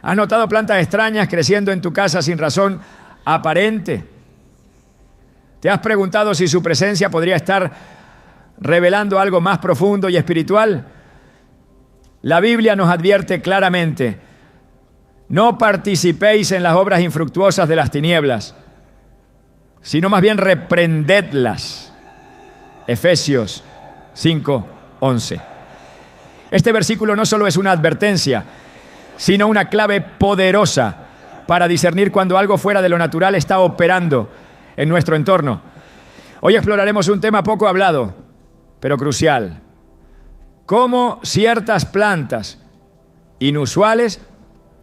¿Has notado plantas extrañas creciendo en tu casa sin razón aparente? ¿Te has preguntado si su presencia podría estar revelando algo más profundo y espiritual? La Biblia nos advierte claramente: no participéis en las obras infructuosas de las tinieblas, sino más bien reprendedlas. Efesios 5:11. Este versículo no solo es una advertencia, sino una clave poderosa para discernir cuando algo fuera de lo natural está operando en nuestro entorno. Hoy exploraremos un tema poco hablado, pero crucial: cómo ciertas plantas inusuales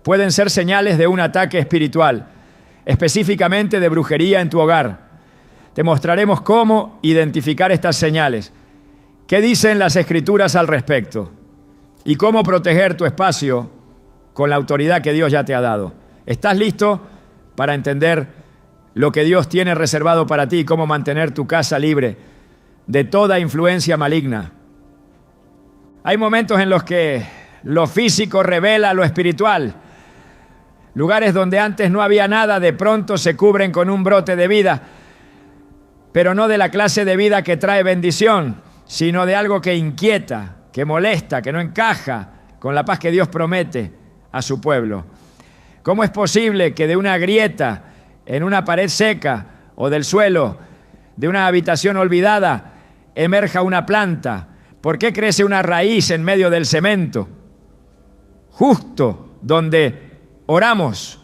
pueden ser señales de un ataque espiritual, específicamente de brujería en tu hogar. Te mostraremos cómo identificar estas señales, qué dicen las Escrituras al respecto y cómo proteger tu espacio con la autoridad que Dios ya te ha dado. ¿Estás listo para entender lo que Dios tiene reservado para ti y cómo mantener tu casa libre de toda influencia maligna? Hay momentos en los que lo físico revela lo espiritual. Lugares donde antes no había nada, de pronto se cubren con un brote de vida, pero no de la clase de vida que trae bendición, sino de algo que inquieta, que molesta, que no encaja con la paz que Dios promete a su pueblo. ¿Cómo es posible que de una grieta en una pared seca o del suelo de una habitación olvidada emerja una planta? ¿Por qué crece una raíz en medio del cemento? Justo donde oramos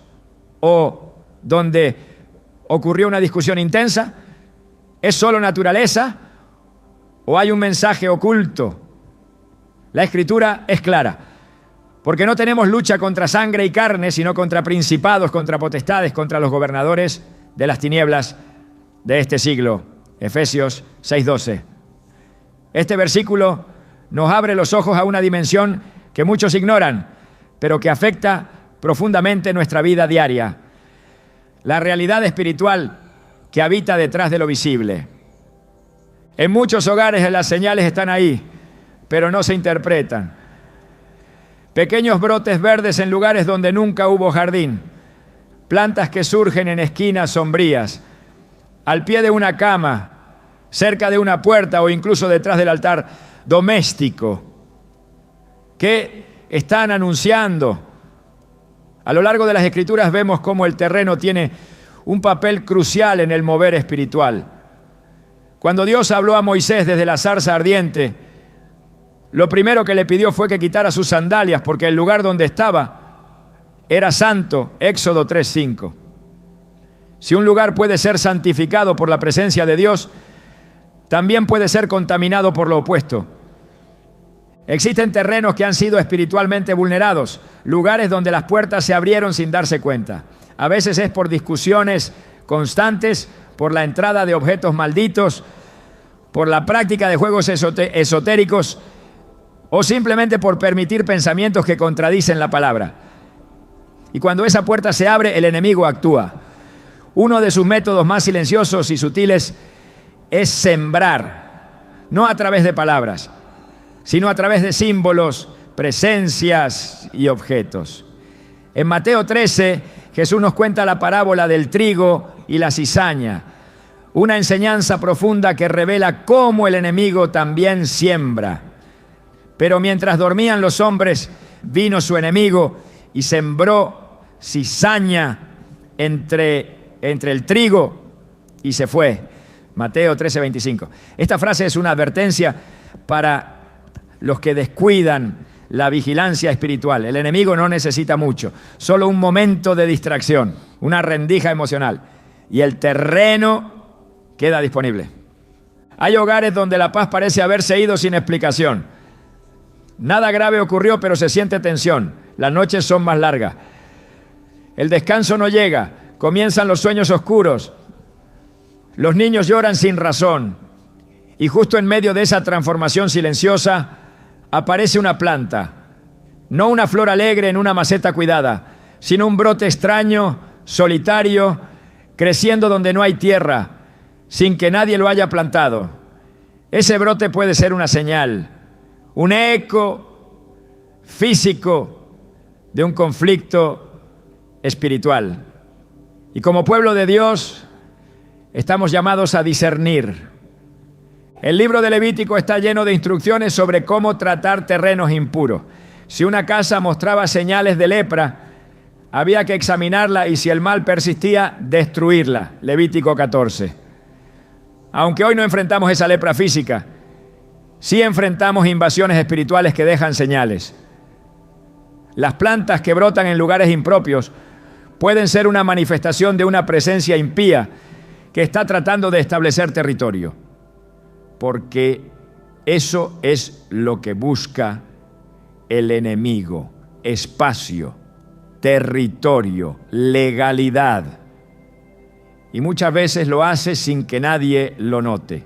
o donde ocurrió una discusión intensa. ¿Es solo naturaleza o hay un mensaje oculto? La Escritura es clara, porque no tenemos lucha contra sangre y carne, sino contra principados, contra potestades, contra los gobernadores de las tinieblas de este siglo. Efesios 6:12. Este versículo nos abre los ojos a una dimensión que muchos ignoran, pero que afecta profundamente nuestra vida diaria: la realidad espiritual que habita detrás de lo visible. En muchos hogares las señales están ahí, pero no se interpretan. Pequeños brotes verdes en lugares donde nunca hubo jardín, plantas que surgen en esquinas sombrías, al pie de una cama, cerca de una puerta o incluso detrás del altar doméstico, que están anunciando. A lo largo de las Escrituras vemos cómo el terreno tiene un papel crucial en el mover espiritual. Cuando Dios habló a Moisés desde la zarza ardiente, lo primero que le pidió fue que quitara sus sandalias, porque el lugar donde estaba era santo. Éxodo 3:5. Si un lugar puede ser santificado por la presencia de Dios, también puede ser contaminado por lo opuesto. Existen terrenos que han sido espiritualmente vulnerados, lugares donde las puertas se abrieron sin darse cuenta. A veces es por discusiones constantes, por la entrada de objetos malditos, por la práctica de juegos esotéricos o simplemente por permitir pensamientos que contradicen la palabra. Y cuando esa puerta se abre, el enemigo actúa. Uno de sus métodos más silenciosos y sutiles es sembrar, no a través de palabras, sino a través de símbolos, presencias y objetos. En Mateo 13, Jesús nos cuenta la parábola del trigo y la cizaña, una enseñanza profunda que revela cómo el enemigo también siembra. Pero mientras dormían los hombres, vino su enemigo y sembró cizaña entre el trigo y se fue. Mateo 13:25. Esta frase es una advertencia para los que descuidan la vigilancia espiritual. El enemigo no necesita mucho, solo un momento de distracción, una rendija emocional, y el terreno queda disponible. Hay hogares donde la paz parece haberse ido sin explicación. Nada grave ocurrió, pero se siente tensión. Las noches son más largas. El descanso no llega. Comienzan los sueños oscuros. Los niños lloran sin razón. Y justo en medio de esa transformación silenciosa aparece una planta. No una flor alegre en una maceta cuidada, sino un brote extraño, solitario, creciendo donde no hay tierra, sin que nadie lo haya plantado. Ese brote puede ser una señal, un eco físico de un conflicto espiritual. Y como pueblo de Dios, estamos llamados a discernir. El libro de Levítico está lleno de instrucciones sobre cómo tratar terrenos impuros. Si una casa mostraba señales de lepra, había que examinarla y si el mal persistía, destruirla. Levítico 14. Aunque hoy no enfrentamos esa lepra física, sí enfrentamos invasiones espirituales que dejan señales. Las plantas que brotan en lugares impropios pueden ser una manifestación de una presencia impía que está tratando de establecer territorio, porque eso es lo que busca el enemigo: espacio, territorio, legalidad. Y muchas veces lo hace sin que nadie lo note.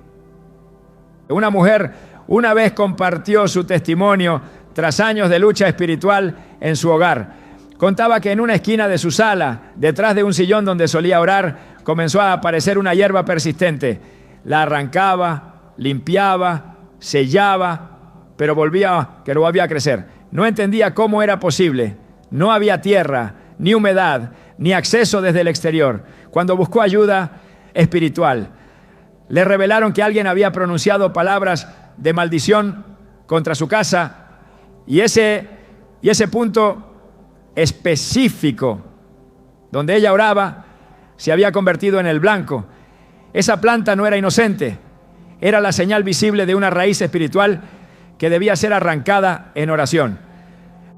Una mujer una vez compartió su testimonio tras años de lucha espiritual en su hogar. Contaba que en una esquina de su sala, detrás de un sillón donde solía orar, comenzó a aparecer una hierba persistente. La arrancaba, limpiaba, sellaba, pero volvía a crecer. No entendía cómo era posible. No había tierra, ni humedad, ni acceso desde el exterior. Cuando buscó ayuda espiritual, le revelaron que alguien había pronunciado palabras de maldición contra su casa, y ese punto específico donde ella oraba se había convertido en el blanco. Esa planta no era inocente, era la señal visible de una raíz espiritual que debía ser arrancada en oración.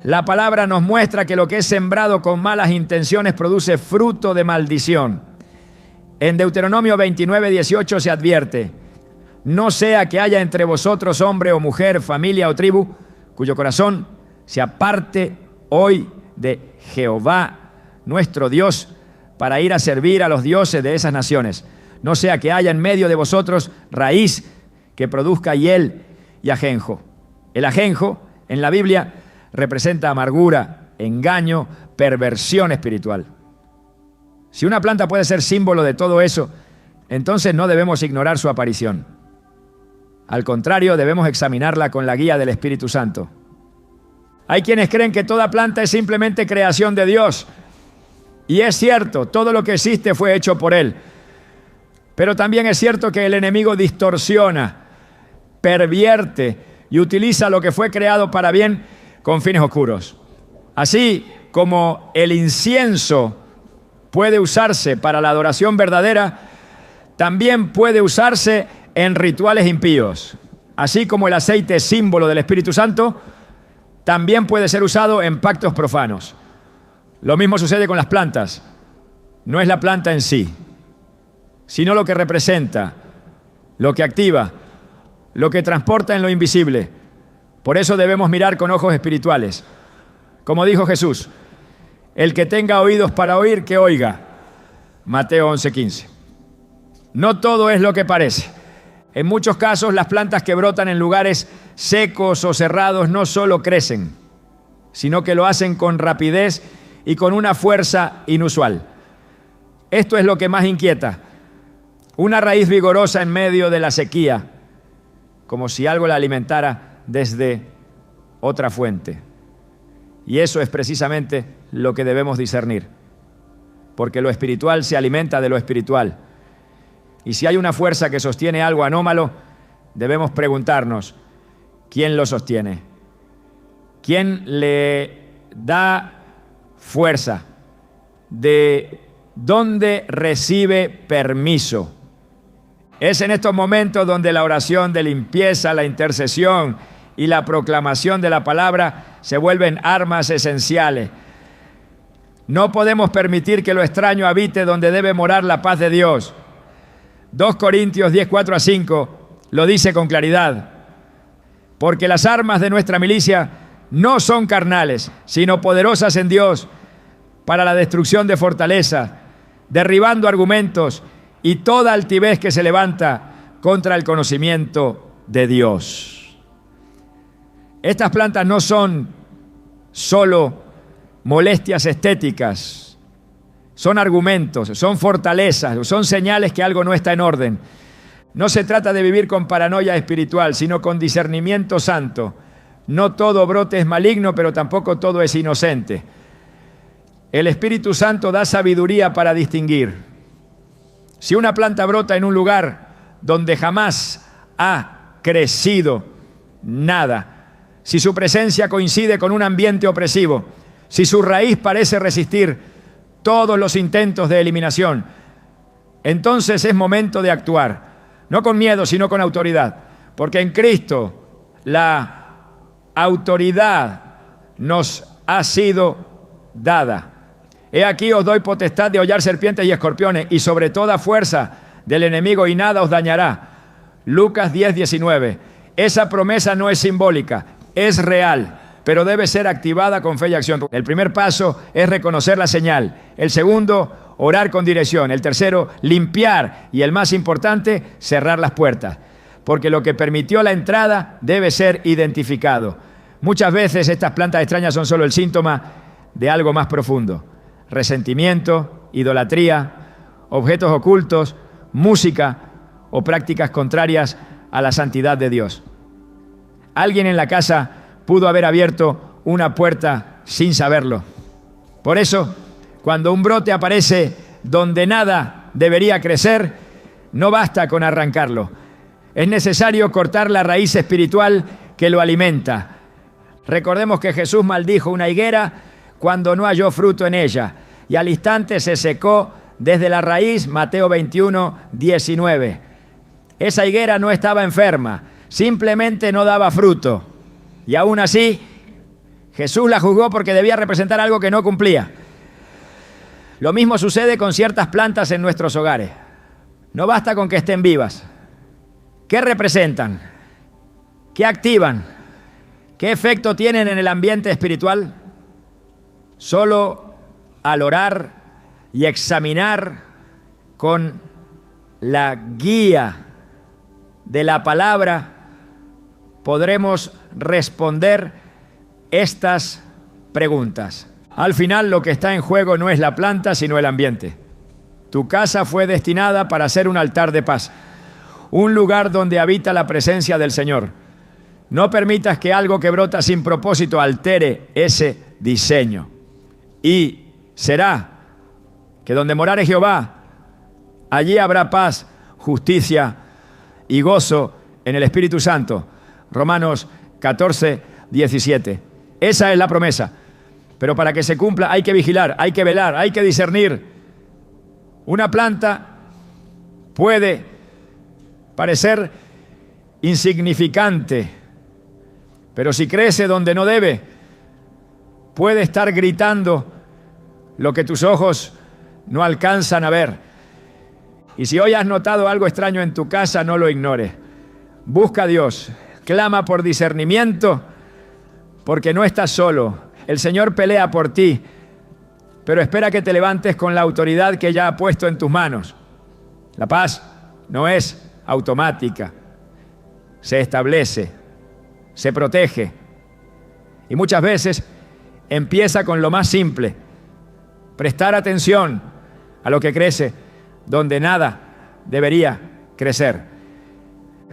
La palabra nos muestra que lo que es sembrado con malas intenciones produce fruto de maldición. En Deuteronomio 29:18 se advierte: no sea que haya entre vosotros hombre o mujer, familia o tribu, cuyo corazón se aparte hoy de Jehová nuestro Dios para ir a servir a los dioses de esas naciones. No sea que haya en medio de vosotros raíz que produzca hiel y ajenjo. El ajenjo en la Biblia representa amargura, engaño, perversión espiritual. Si una planta puede ser símbolo de todo eso, entonces no debemos ignorar su aparición. Al contrario, debemos examinarla con la guía del Espíritu Santo. Hay quienes creen que toda planta es simplemente creación de Dios. Y es cierto, todo lo que existe fue hecho por Él. Pero también es cierto que el enemigo distorsiona, pervierte y utiliza lo que fue creado para bien con fines oscuros. Así como el incienso puede usarse para la adoración verdadera, también puede usarse en rituales impíos. Así como el aceite es símbolo del Espíritu Santo, también puede ser usado en pactos profanos. Lo mismo sucede con las plantas. No es la planta en sí, sino lo que representa, lo que activa, lo que transporta en lo invisible. Por eso debemos mirar con ojos espirituales. Como dijo Jesús: el que tenga oídos para oír, que oiga. Mateo 11:15. No todo es lo que parece. En muchos casos, las plantas que brotan en lugares secos o cerrados no solo crecen, sino que lo hacen con rapidez y con una fuerza inusual. Esto es lo que más inquieta. Una raíz vigorosa en medio de la sequía, como si algo la alimentara desde otra fuente. Y eso es precisamente lo que debemos discernir, porque lo espiritual se alimenta de lo espiritual. Y si hay una fuerza que sostiene algo anómalo, debemos preguntarnos: ¿quién lo sostiene? ¿Quién le da fuerza? ¿De dónde recibe permiso? Es en estos momentos donde la oración de limpieza, la intercesión y la proclamación de la palabra se vuelven armas esenciales. No podemos permitir que lo extraño habite donde debe morar la paz de Dios. 2 Corintios 10:4-5 lo dice con claridad: porque las armas de nuestra milicia no son carnales, sino poderosas en Dios para la destrucción de fortalezas, derribando argumentos y toda altivez que se levanta contra el conocimiento de Dios. Estas plantas no son solo molestias estéticas, son argumentos, son fortalezas, son señales que algo no está en orden. No se trata de vivir con paranoia espiritual, sino con discernimiento santo. No todo brote es maligno, pero tampoco todo es inocente. El Espíritu Santo da sabiduría para distinguir. Si una planta brota en un lugar donde jamás ha crecido nada, si su presencia coincide con un ambiente opresivo, si su raíz parece resistir todos los intentos de eliminación, entonces es momento de actuar, no con miedo, sino con autoridad, porque en Cristo la autoridad nos ha sido dada. He aquí os doy potestad de hollar serpientes y escorpiones y sobre toda fuerza del enemigo y nada os dañará. Lucas 10:19. Esa promesa no es simbólica, es real, pero debe ser activada con fe y acción. El primer paso es reconocer la señal. El segundo, orar con dirección. El tercero, limpiar. Y el más importante, cerrar las puertas. Porque lo que permitió la entrada debe ser identificado. Muchas veces estas plantas extrañas son solo el síntoma de algo más profundo. Resentimiento, idolatría, objetos ocultos, música o prácticas contrarias a la santidad de Dios. Alguien en la casa pudo haber abierto una puerta sin saberlo. Por eso, cuando un brote aparece donde nada debería crecer, no basta con arrancarlo. Es necesario cortar la raíz espiritual que lo alimenta. Recordemos que Jesús maldijo una higuera cuando no halló fruto en ella, y al instante se secó desde la raíz. Mateo 21:19. Esa higuera no estaba enferma, simplemente no daba fruto. Y aún así, Jesús la juzgó porque debía representar algo que no cumplía. Lo mismo sucede con ciertas plantas en nuestros hogares. No basta con que estén vivas. ¿Qué representan? ¿Qué activan? ¿Qué efecto tienen en el ambiente espiritual? Solo al orar y examinar con la guía de la palabra podremos responder estas preguntas. Al final, lo que está en juego no es la planta, sino el ambiente. Tu casa fue destinada para ser un altar de paz, un lugar donde habita la presencia del Señor. No permitas que algo que brota sin propósito altere ese diseño. Y será que donde morare Jehová, allí habrá paz, justicia y gozo en el Espíritu Santo. Romanos 14:17. Esa es la promesa. Pero para que se cumpla hay que vigilar, hay que velar, hay que discernir. Una planta puede parecer insignificante, pero si crece donde no debe, puede estar gritando lo que tus ojos no alcanzan a ver. Y si hoy has notado algo extraño en tu casa, no lo ignores. Busca a Dios, clama por discernimiento, porque no estás solo. El Señor pelea por ti, pero espera que te levantes con la autoridad que ya ha puesto en tus manos. La paz no es automática, se establece, se protege y muchas veces empieza con lo más simple: prestar atención a lo que crece donde nada debería crecer.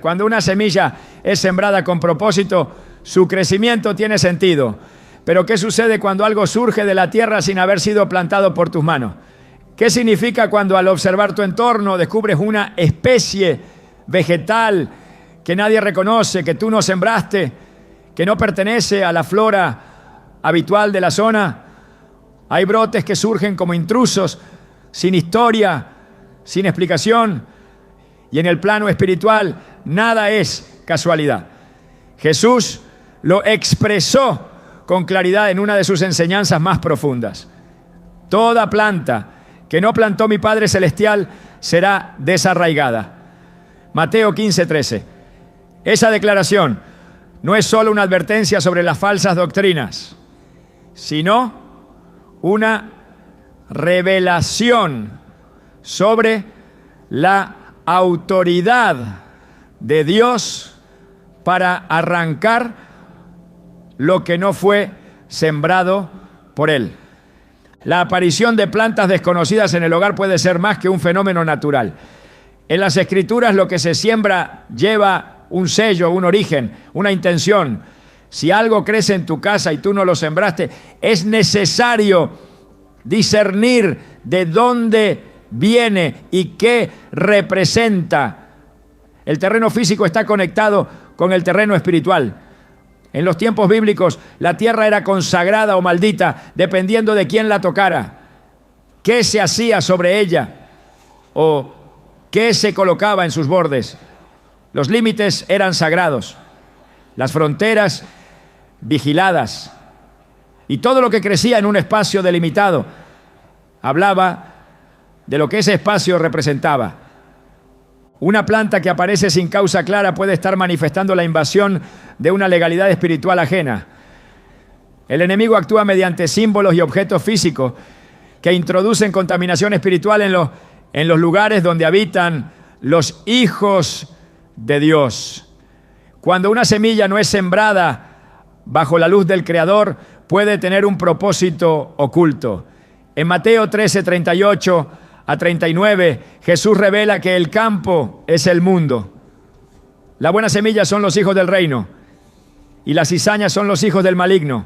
Cuando una semilla es sembrada con propósito, su crecimiento tiene sentido. Pero ¿qué sucede cuando algo surge de la tierra sin haber sido plantado por tus manos? ¿Qué significa cuando al observar tu entorno descubres una especie vegetal que nadie reconoce, que tú no sembraste, que no pertenece a la flora habitual de la zona? Hay brotes que surgen como intrusos, sin historia, sin explicación. Y en el plano espiritual, nada es casualidad. Jesús lo expresó con claridad en una de sus enseñanzas más profundas. Toda planta que no plantó mi Padre Celestial será desarraigada. Mateo 15:13. Esa declaración no es solo una advertencia sobre las falsas doctrinas, sino una revelación sobre la autoridad de Dios para arrancar lo que no fue sembrado por Él. La aparición de plantas desconocidas en el hogar puede ser más que un fenómeno natural. En las Escrituras lo que se siembra lleva un sello, un origen, una intención. Si algo crece en tu casa y tú no lo sembraste, es necesario discernir de dónde viene y qué representa. El terreno físico está conectado con el terreno espiritual. En los tiempos bíblicos, la tierra era consagrada o maldita dependiendo de quién la tocara, qué se hacía sobre ella o qué se colocaba en sus bordes. Los límites eran sagrados, las fronteras vigiladas, y todo lo que crecía en un espacio delimitado hablaba de lo que ese espacio representaba. Una planta que aparece sin causa clara puede estar manifestando la invasión de una legalidad espiritual ajena. El enemigo actúa mediante símbolos y objetos físicos que introducen contaminación espiritual en los lugares donde habitan los hijos de Dios. Cuando una semilla no es sembrada bajo la luz del Creador, puede tener un propósito oculto. En Mateo 13, 38 a 39, Jesús revela que el campo es el mundo. La buena semilla son los hijos del reino y las cizañas son los hijos del maligno.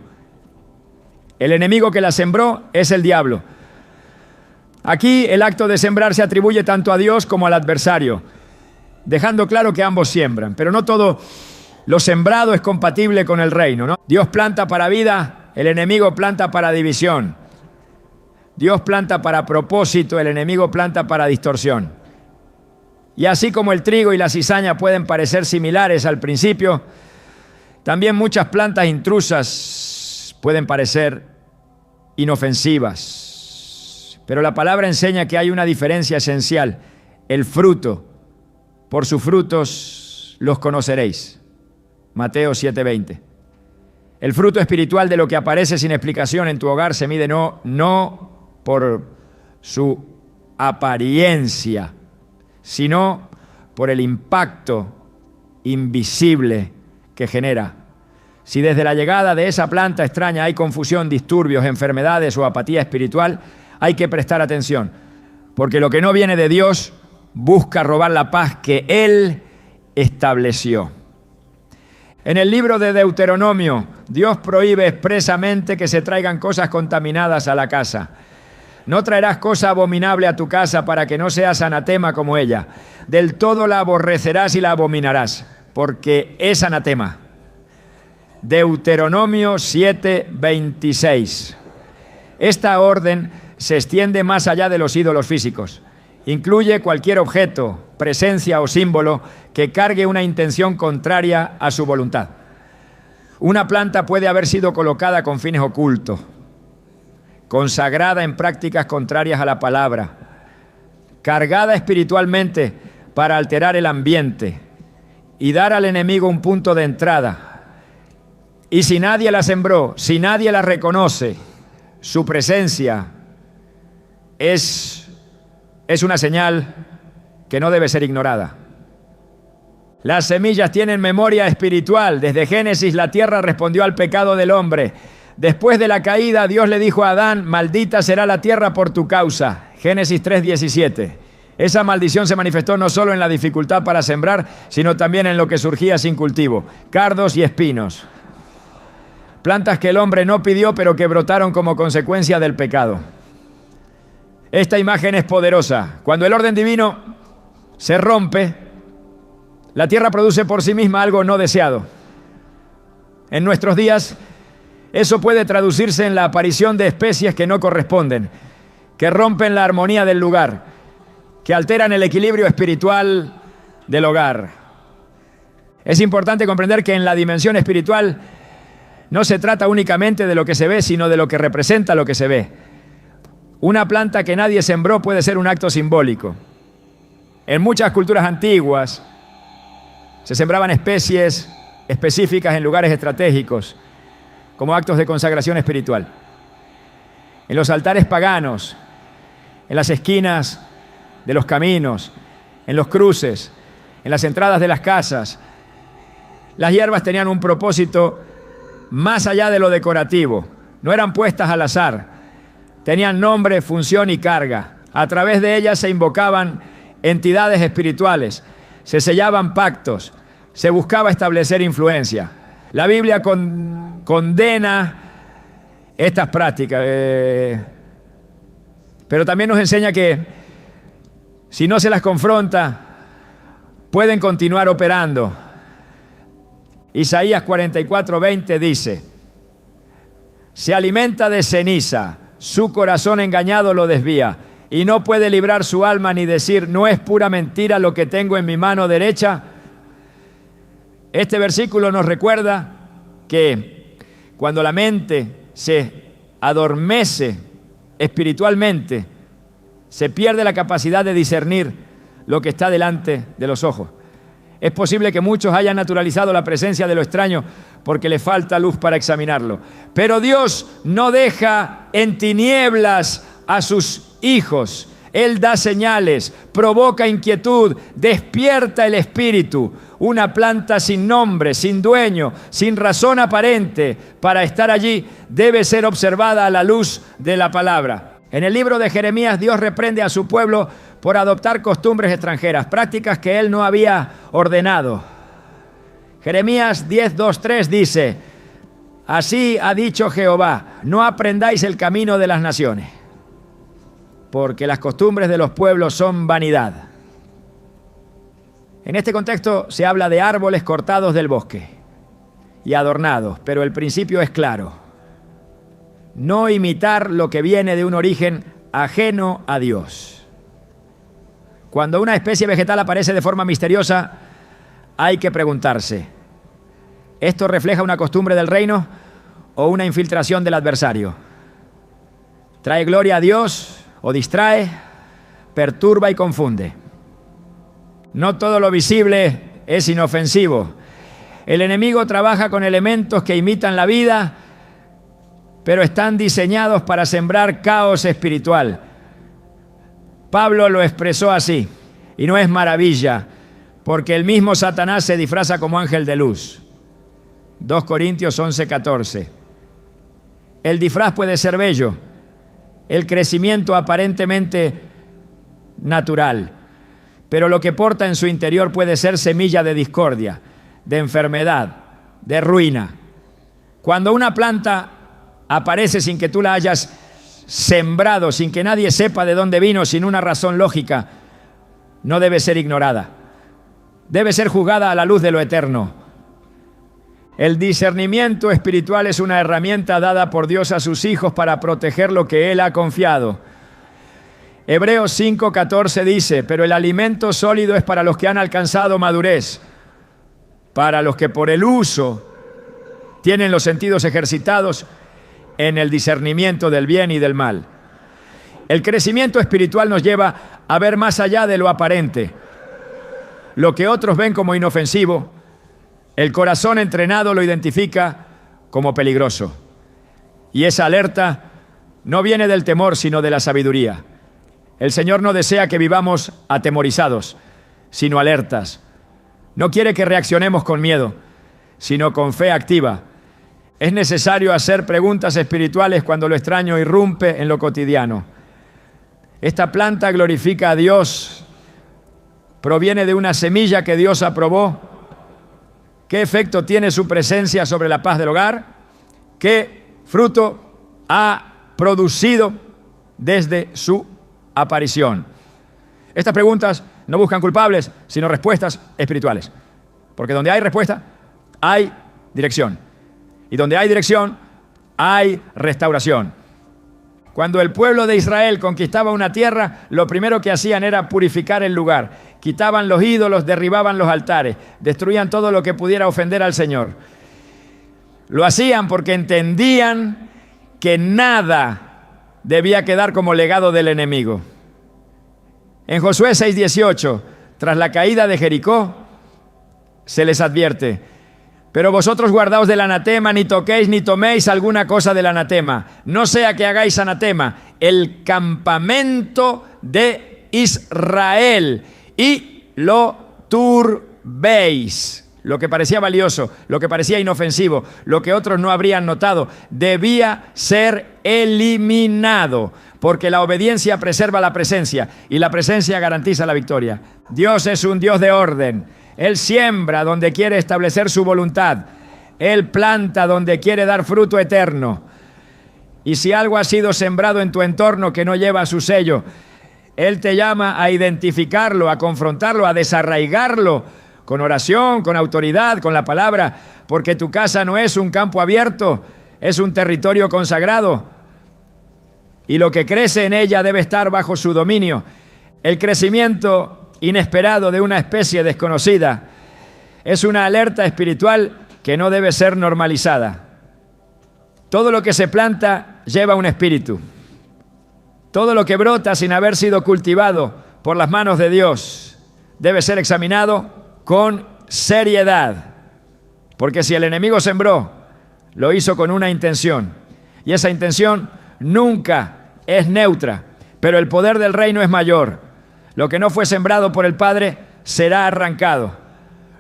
El enemigo que la sembró es el diablo. Aquí el acto de sembrar se atribuye tanto a Dios como al adversario, dejando claro que ambos siembran, pero no todo lo sembrado es compatible con el reino, ¿no? Dios planta para vida, el enemigo planta para división. Dios planta para propósito, el enemigo planta para distorsión. Y así como el trigo y la cizaña pueden parecer similares al principio, también muchas plantas intrusas pueden parecer inofensivas. Pero la palabra enseña que hay una diferencia esencial: el fruto. Por sus frutos los conoceréis. Mateo 7:20. El fruto espiritual de lo que aparece sin explicación en tu hogar se mide no por su apariencia, sino por el impacto invisible que genera. Si desde la llegada de esa planta extraña hay confusión, disturbios, enfermedades o apatía espiritual, hay que prestar atención, porque lo que no viene de Dios busca robar la paz que Él estableció. En el libro de Deuteronomio, Dios prohíbe expresamente que se traigan cosas contaminadas a la casa. No traerás cosa abominable a tu casa para que no seas anatema como ella. Del todo la aborrecerás y la abominarás, porque es anatema. Deuteronomio 7:26. Esta orden se extiende más allá de los ídolos físicos. Incluye cualquier objeto, presencia o símbolo que cargue una intención contraria a su voluntad. Una planta puede haber sido colocada con fines ocultos, consagrada en prácticas contrarias a la palabra, cargada espiritualmente para alterar el ambiente y dar al enemigo un punto de entrada. Y si nadie la sembró, si nadie la reconoce, su presencia es una señal que no debe ser ignorada. Las semillas tienen memoria espiritual. Desde Génesis, la tierra respondió al pecado del hombre. Después de la caída, Dios le dijo a Adán: maldita será la tierra por tu causa. Génesis 3:17. Esa maldición se manifestó no solo en la dificultad para sembrar, sino también en lo que surgía sin cultivo: cardos y espinos. Plantas que el hombre no pidió, pero que brotaron como consecuencia del pecado. Esta imagen es poderosa. Cuando el orden divino se rompe, la tierra produce por sí misma algo no deseado. En nuestros días, eso puede traducirse en la aparición de especies que no corresponden, que rompen la armonía del lugar, que alteran el equilibrio espiritual del hogar. Es importante comprender que en la dimensión espiritual no se trata únicamente de lo que se ve, sino de lo que representa lo que se ve. Una planta que nadie sembró puede ser un acto simbólico. En muchas culturas antiguas se sembraban especies específicas en lugares estratégicos, como actos de consagración espiritual. En los altares paganos, en las esquinas de los caminos, en los cruces, en las entradas de las casas, las hierbas tenían un propósito más allá de lo decorativo. No eran puestas al azar. Tenían nombre, función y carga. A través de ellas se invocaban entidades espirituales, se sellaban pactos, se buscaba establecer influencia. La Biblia condena estas prácticas. Pero también nos enseña que si no se las confronta, pueden continuar operando. Isaías 44:20 dice: se alimenta de ceniza, su corazón engañado lo desvía, y no puede librar su alma ni decir, ¿no es pura mentira lo que tengo en mi mano derecha? Este versículo nos recuerda que cuando la mente se adormece espiritualmente, se pierde la capacidad de discernir lo que está delante de los ojos. Es posible que muchos hayan naturalizado la presencia de lo extraño porque le falta luz para examinarlo. Pero Dios no deja en tinieblas a sus hijos. Él da señales, provoca inquietud, despierta el espíritu. Una planta sin nombre, sin dueño, sin razón aparente para estar allí, debe ser observada a la luz de la palabra. En el libro de Jeremías, Dios reprende a su pueblo por adoptar costumbres extranjeras, prácticas que Él no había ordenado. Jeremías 10:2-3 dice: así ha dicho Jehová, no aprendáis el camino de las naciones, porque las costumbres de los pueblos son vanidad. En este contexto se habla de árboles cortados del bosque y adornados, pero el principio es claro: no imitar lo que viene de un origen ajeno a Dios. Cuando una especie vegetal aparece de forma misteriosa, hay que preguntarse, ¿esto refleja una costumbre del reino o una infiltración del adversario? ¿Trae gloria a Dios o distrae, perturba y confunde? No todo lo visible es inofensivo. El enemigo trabaja con elementos que imitan la vida, pero están diseñados para sembrar caos espiritual. Pablo lo expresó así, y no es maravilla, porque el mismo Satanás se disfraza como ángel de luz. 2 Corintios 11:14. El disfraz puede ser bello, el crecimiento aparentemente natural, pero lo que porta en su interior puede ser semilla de discordia, de enfermedad, de ruina. Cuando una planta aparece sin que tú la hayas sembrado, sin que nadie sepa de dónde vino, sin una razón lógica, no debe ser ignorada. Debe ser juzgada a la luz de lo eterno. El discernimiento espiritual es una herramienta dada por Dios a sus hijos para proteger lo que Él ha confiado. Hebreos 5:14 dice: pero el alimento sólido es para los que han alcanzado madurez, para los que por el uso tienen los sentidos ejercitados en el discernimiento del bien y del mal. El crecimiento espiritual nos lleva a ver más allá de lo aparente. Lo que otros ven como inofensivo, el corazón entrenado lo identifica como peligroso. Y esa alerta no viene del temor, sino de la sabiduría. El Señor no desea que vivamos atemorizados, sino alertas. No quiere que reaccionemos con miedo, sino con fe activa. Es necesario hacer preguntas espirituales cuando lo extraño irrumpe en lo cotidiano. Esta planta glorifica a Dios, proviene de una semilla que Dios aprobó. ¿Qué efecto tiene su presencia sobre la paz del hogar? ¿Qué fruto ha producido desde su aparición? Estas preguntas no buscan culpables, sino respuestas espirituales. Porque donde hay respuesta, hay dirección. Y donde hay dirección, hay restauración. Cuando el pueblo de Israel conquistaba una tierra, lo primero que hacían era purificar el lugar. Quitaban los ídolos, derribaban los altares, destruían todo lo que pudiera ofender al Señor. Lo hacían porque entendían que nada debía quedar como legado del enemigo. En Josué 6:18, tras la caída de Jericó, se les advierte: pero vosotros guardaos del anatema, ni toquéis ni toméis alguna cosa del anatema, no sea que hagáis anatema el campamento de Israel y lo turbéis. Lo que parecía valioso, lo que parecía inofensivo, lo que otros no habrían notado, debía ser eliminado, porque la obediencia preserva la presencia y la presencia garantiza la victoria. Dios es un Dios de orden. Él siembra donde quiere establecer su voluntad. Él planta donde quiere dar fruto eterno. Y si algo ha sido sembrado en tu entorno que no lleva su sello, Él te llama a identificarlo, a confrontarlo, a desarraigarlo con oración, con autoridad, con la palabra, porque tu casa no es un campo abierto, es un territorio consagrado. Y lo que crece en ella debe estar bajo su dominio. El crecimiento inesperado de una especie desconocida es una alerta espiritual que no debe ser normalizada. Todo lo que se planta lleva un espíritu. Todo lo que brota sin haber sido cultivado por las manos de Dios debe ser examinado con seriedad. Porque si el enemigo sembró, lo hizo con una intención. Y esa intención nunca es neutra, pero el poder del reino es mayor. Lo que no fue sembrado por el Padre será arrancado.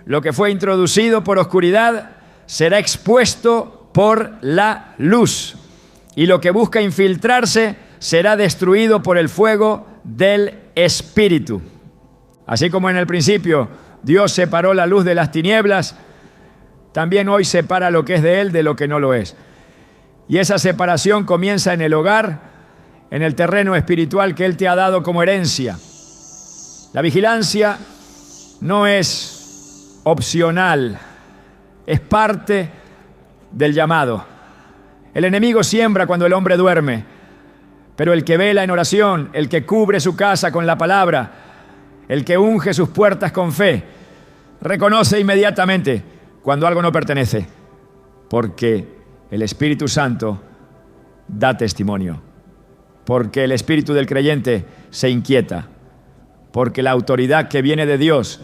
Lo que fue introducido por oscuridad será expuesto por la luz. Y lo que busca infiltrarse será destruido por el fuego del Espíritu. Así como en el principio Dios separó la luz de las tinieblas, también hoy separa lo que es de Él de lo que no lo es. Y esa separación comienza en el hogar, en el terreno espiritual que Él te ha dado como herencia. La vigilancia no es opcional, es parte del llamado. El enemigo siembra cuando el hombre duerme, pero el que vela en oración, el que cubre su casa con la palabra, el que unge sus puertas con fe, reconoce inmediatamente cuando algo no pertenece, porque el Espíritu Santo da testimonio, porque el espíritu del creyente se inquieta, porque la autoridad que viene de Dios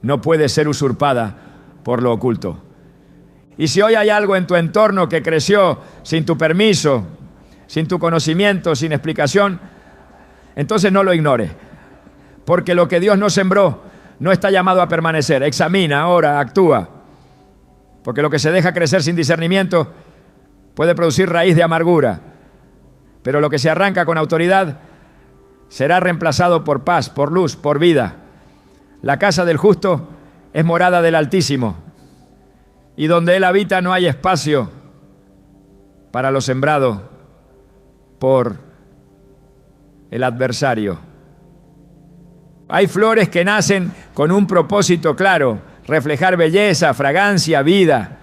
no puede ser usurpada por lo oculto. Y si hoy hay algo en tu entorno que creció sin tu permiso, sin tu conocimiento, sin explicación, entonces no lo ignores, porque lo que Dios no sembró no está llamado a permanecer. Examina, ora, actúa, porque lo que se deja crecer sin discernimiento puede producir raíz de amargura, pero lo que se arranca con autoridad será reemplazado por paz, por luz, por vida. La casa del justo es morada del Altísimo, y donde Él habita no hay espacio para lo sembrado por el adversario. Hay flores que nacen con un propósito claro, reflejar belleza, fragancia, vida.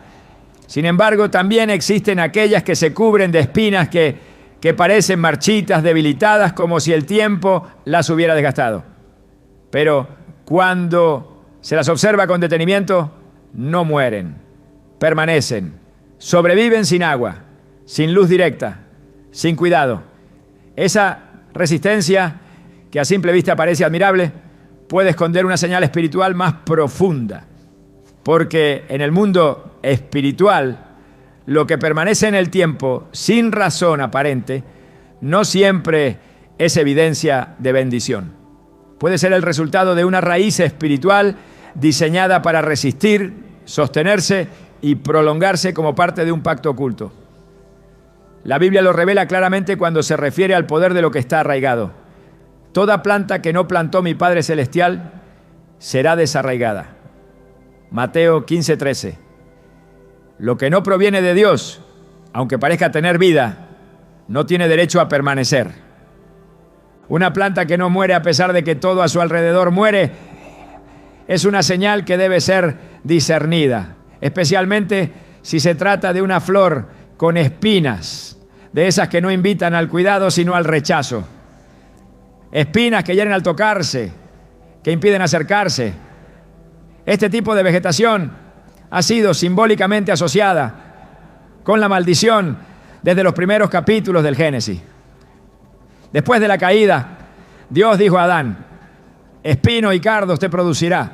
Sin embargo, también existen aquellas que se cubren de espinas que parecen marchitas, debilitadas, como si el tiempo las hubiera desgastado. Pero cuando se las observa con detenimiento, no mueren, permanecen, sobreviven sin agua, sin luz directa, sin cuidado. Esa resistencia, que a simple vista parece admirable, puede esconder una señal espiritual más profunda, porque en el mundo espiritual, lo que permanece en el tiempo sin razón aparente no siempre es evidencia de bendición. Puede ser el resultado de una raíz espiritual diseñada para resistir, sostenerse y prolongarse como parte de un pacto oculto. La Biblia lo revela claramente cuando se refiere al poder de lo que está arraigado. Toda planta que no plantó mi Padre Celestial será desarraigada. Mateo 15:13. Lo que no proviene de Dios, aunque parezca tener vida, no tiene derecho a permanecer. Una planta que no muere a pesar de que todo a su alrededor muere, es una señal que debe ser discernida, especialmente si se trata de una flor con espinas, de esas que no invitan al cuidado sino al rechazo. Espinas que hieren al tocarse, que impiden acercarse. Este tipo de vegetación ha sido simbólicamente asociada con la maldición desde los primeros capítulos del Génesis. Después de la caída, Dios dijo a Adán: espino y cardos te producirá,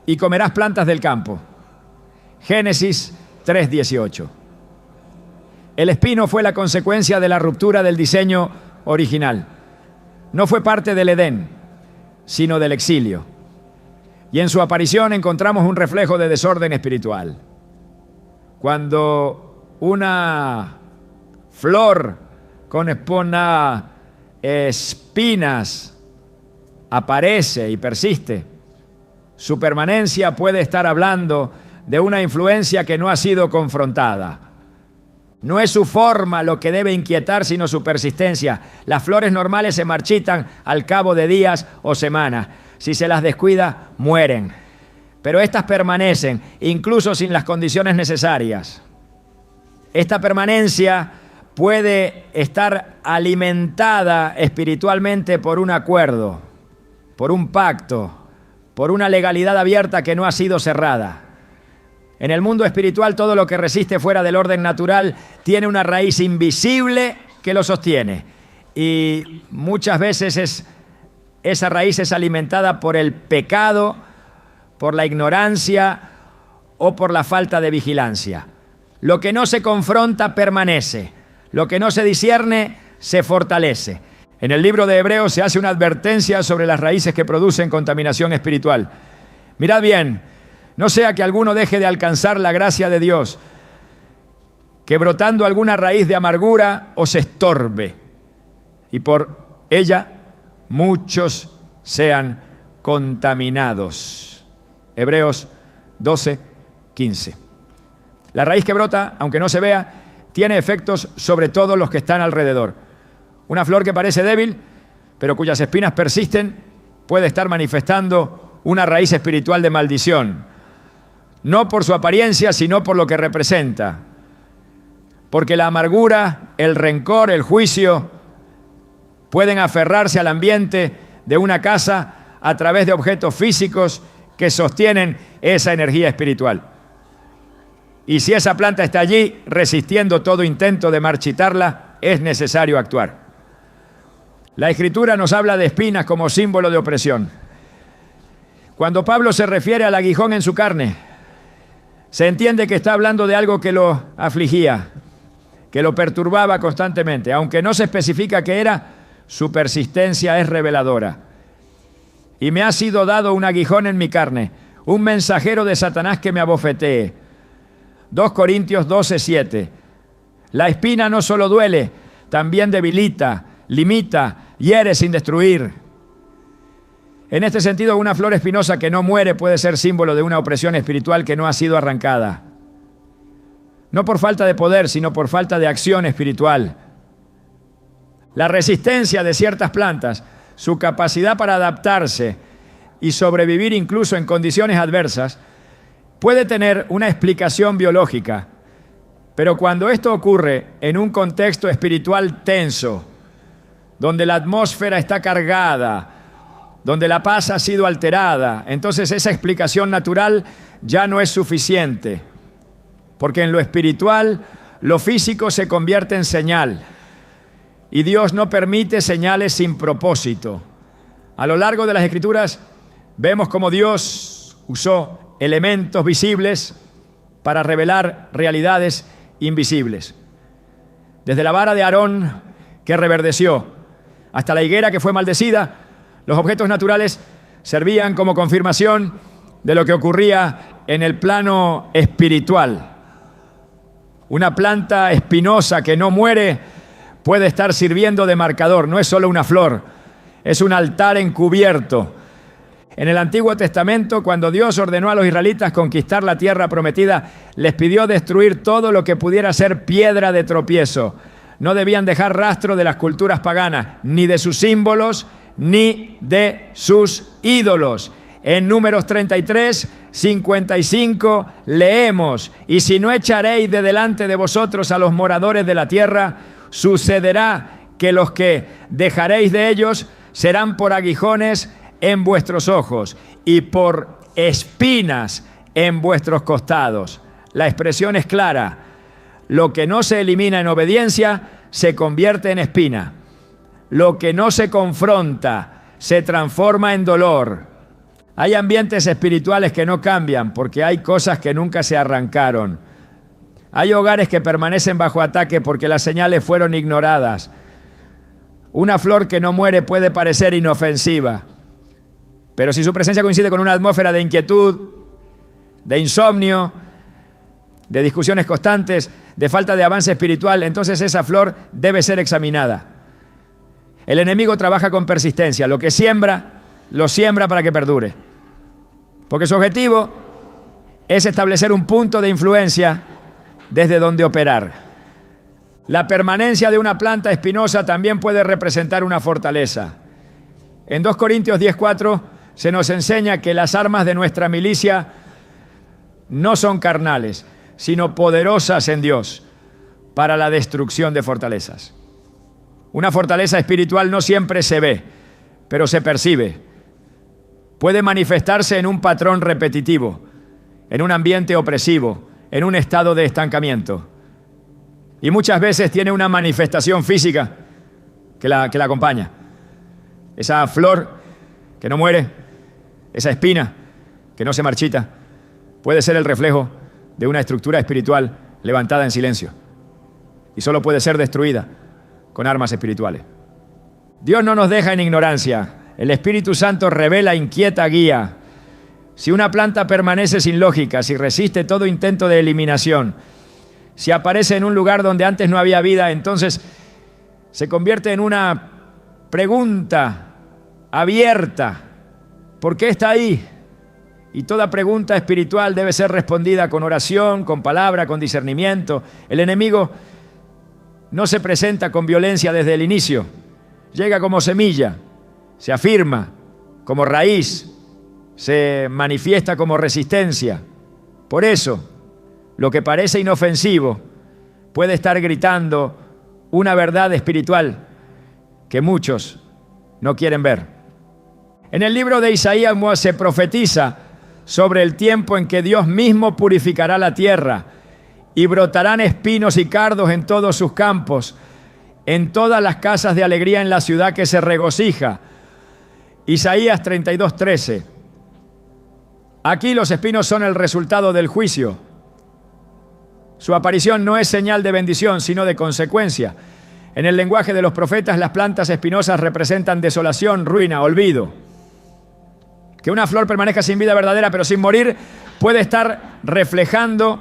y comerás plantas del campo. Génesis 3:18. El espino fue la consecuencia de la ruptura del diseño original. No fue parte del Edén, sino del exilio. Y en su aparición encontramos un reflejo de desorden espiritual. Cuando una flor con espinas aparece y persiste, su permanencia puede estar hablando de una influencia que no ha sido confrontada. No es su forma lo que debe inquietar, sino su persistencia. Las flores normales se marchitan al cabo de días o semanas. Si se las descuida, mueren. Pero estas permanecen, incluso sin las condiciones necesarias. Esta permanencia puede estar alimentada espiritualmente por un acuerdo, por un pacto, por una legalidad abierta que no ha sido cerrada. En el mundo espiritual, todo lo que resiste fuera del orden natural tiene una raíz invisible que lo sostiene. Y muchas veces esa raíz es alimentada por el pecado, por la ignorancia o por la falta de vigilancia. Lo que no se confronta permanece. Lo que no se discierne se fortalece. En el libro de Hebreos se hace una advertencia sobre las raíces que producen contaminación espiritual. Mirad bien, no sea que alguno deje de alcanzar la gracia de Dios, que brotando alguna raíz de amargura os estorbe, y por ella muchos sean contaminados. Hebreos 12:15. La raíz que brota, aunque no se vea, tiene efectos sobre todos los que están alrededor. Una flor que parece débil, pero cuyas espinas persisten, puede estar manifestando una raíz espiritual de maldición. No por su apariencia, sino por lo que representa. Porque la amargura, el rencor, el juicio pueden aferrarse al ambiente de una casa a través de objetos físicos que sostienen esa energía espiritual. Y si esa planta está allí resistiendo todo intento de marchitarla, es necesario actuar. La Escritura nos habla de espinas como símbolo de opresión. Cuando Pablo se refiere al aguijón en su carne, se entiende que está hablando de algo que lo afligía, que lo perturbaba constantemente. Aunque no se especifica qué era, su persistencia es reveladora. Y me ha sido dado un aguijón en mi carne, un mensajero de Satanás que me abofetee. 2 Corintios 12:7. La espina no solo duele, también debilita, limita, hiere sin destruir. En este sentido, una flor espinosa que no muere puede ser símbolo de una opresión espiritual que no ha sido arrancada. No por falta de poder, sino por falta de acción espiritual. La resistencia de ciertas plantas, su capacidad para adaptarse y sobrevivir incluso en condiciones adversas, puede tener una explicación biológica. Pero cuando esto ocurre en un contexto espiritual tenso, donde la atmósfera está cargada, donde la paz ha sido alterada, entonces esa explicación natural ya no es suficiente, porque en lo espiritual lo físico se convierte en señal y Dios no permite señales sin propósito. A lo largo de las Escrituras vemos cómo Dios usó elementos visibles para revelar realidades invisibles. Desde la vara de Aarón que reverdeció hasta la higuera que fue maldecida, los objetos naturales servían como confirmación de lo que ocurría en el plano espiritual. Una planta espinosa que no muere puede estar sirviendo de marcador, no es solo una flor, es un altar encubierto. En el Antiguo Testamento, cuando Dios ordenó a los israelitas conquistar la tierra prometida, les pidió destruir todo lo que pudiera ser piedra de tropiezo. No debían dejar rastro de las culturas paganas, ni de sus símbolos, ni de sus ídolos. En Números 33:55 leemos: y si no echaréis de delante de vosotros a los moradores de la tierra, sucederá que los que dejaréis de ellos serán por aguijones en vuestros ojos y por espinas en vuestros costados. La expresión es clara: lo que no se elimina en obediencia se convierte en espina. Lo que no se confronta se transforma en dolor. Hay ambientes espirituales que no cambian porque hay cosas que nunca se arrancaron. Hay hogares que permanecen bajo ataque porque las señales fueron ignoradas. Una flor que no muere puede parecer inofensiva, pero si su presencia coincide con una atmósfera de inquietud, de insomnio, de discusiones constantes, de falta de avance espiritual, entonces esa flor debe ser examinada. El enemigo trabaja con persistencia. Lo que siembra, lo siembra para que perdure. Porque su objetivo es establecer un punto de influencia desde donde operar. La permanencia de una planta espinosa también puede representar una fortaleza. En 2 Corintios 10:4 se nos enseña que las armas de nuestra milicia no son carnales, sino poderosas en Dios para la destrucción de fortalezas. Una fortaleza espiritual no siempre se ve, pero se percibe. Puede manifestarse en un patrón repetitivo, en un ambiente opresivo, en un estado de estancamiento. Y muchas veces tiene una manifestación física que la acompaña. Esa flor que no muere, esa espina que no se marchita, puede ser el reflejo de una estructura espiritual levantada en silencio. Y solo puede ser destruida con armas espirituales. Dios no nos deja en ignorancia. El Espíritu Santo revela, inquieta, guía. Si una planta permanece sin lógica, si resiste todo intento de eliminación, si aparece en un lugar donde antes no había vida, entonces se convierte en una pregunta abierta. ¿Por qué está ahí? Y toda pregunta espiritual debe ser respondida con oración, con palabra, con discernimiento. El enemigo no se presenta con violencia desde el inicio. Llega como semilla, se afirma como raíz, se manifiesta como resistencia. Por eso, lo que parece inofensivo puede estar gritando una verdad espiritual que muchos no quieren ver. En el libro de Isaías se profetiza sobre el tiempo en que Dios mismo purificará la tierra y brotarán espinos y cardos en todos sus campos, en todas las casas de alegría en la ciudad que se regocija. Isaías 32:13. Aquí los espinos son el resultado del juicio. Su aparición no es señal de bendición, sino de consecuencia. En el lenguaje de los profetas, las plantas espinosas representan desolación, ruina, olvido. Que una flor permanezca sin vida verdadera, pero sin morir, puede estar reflejando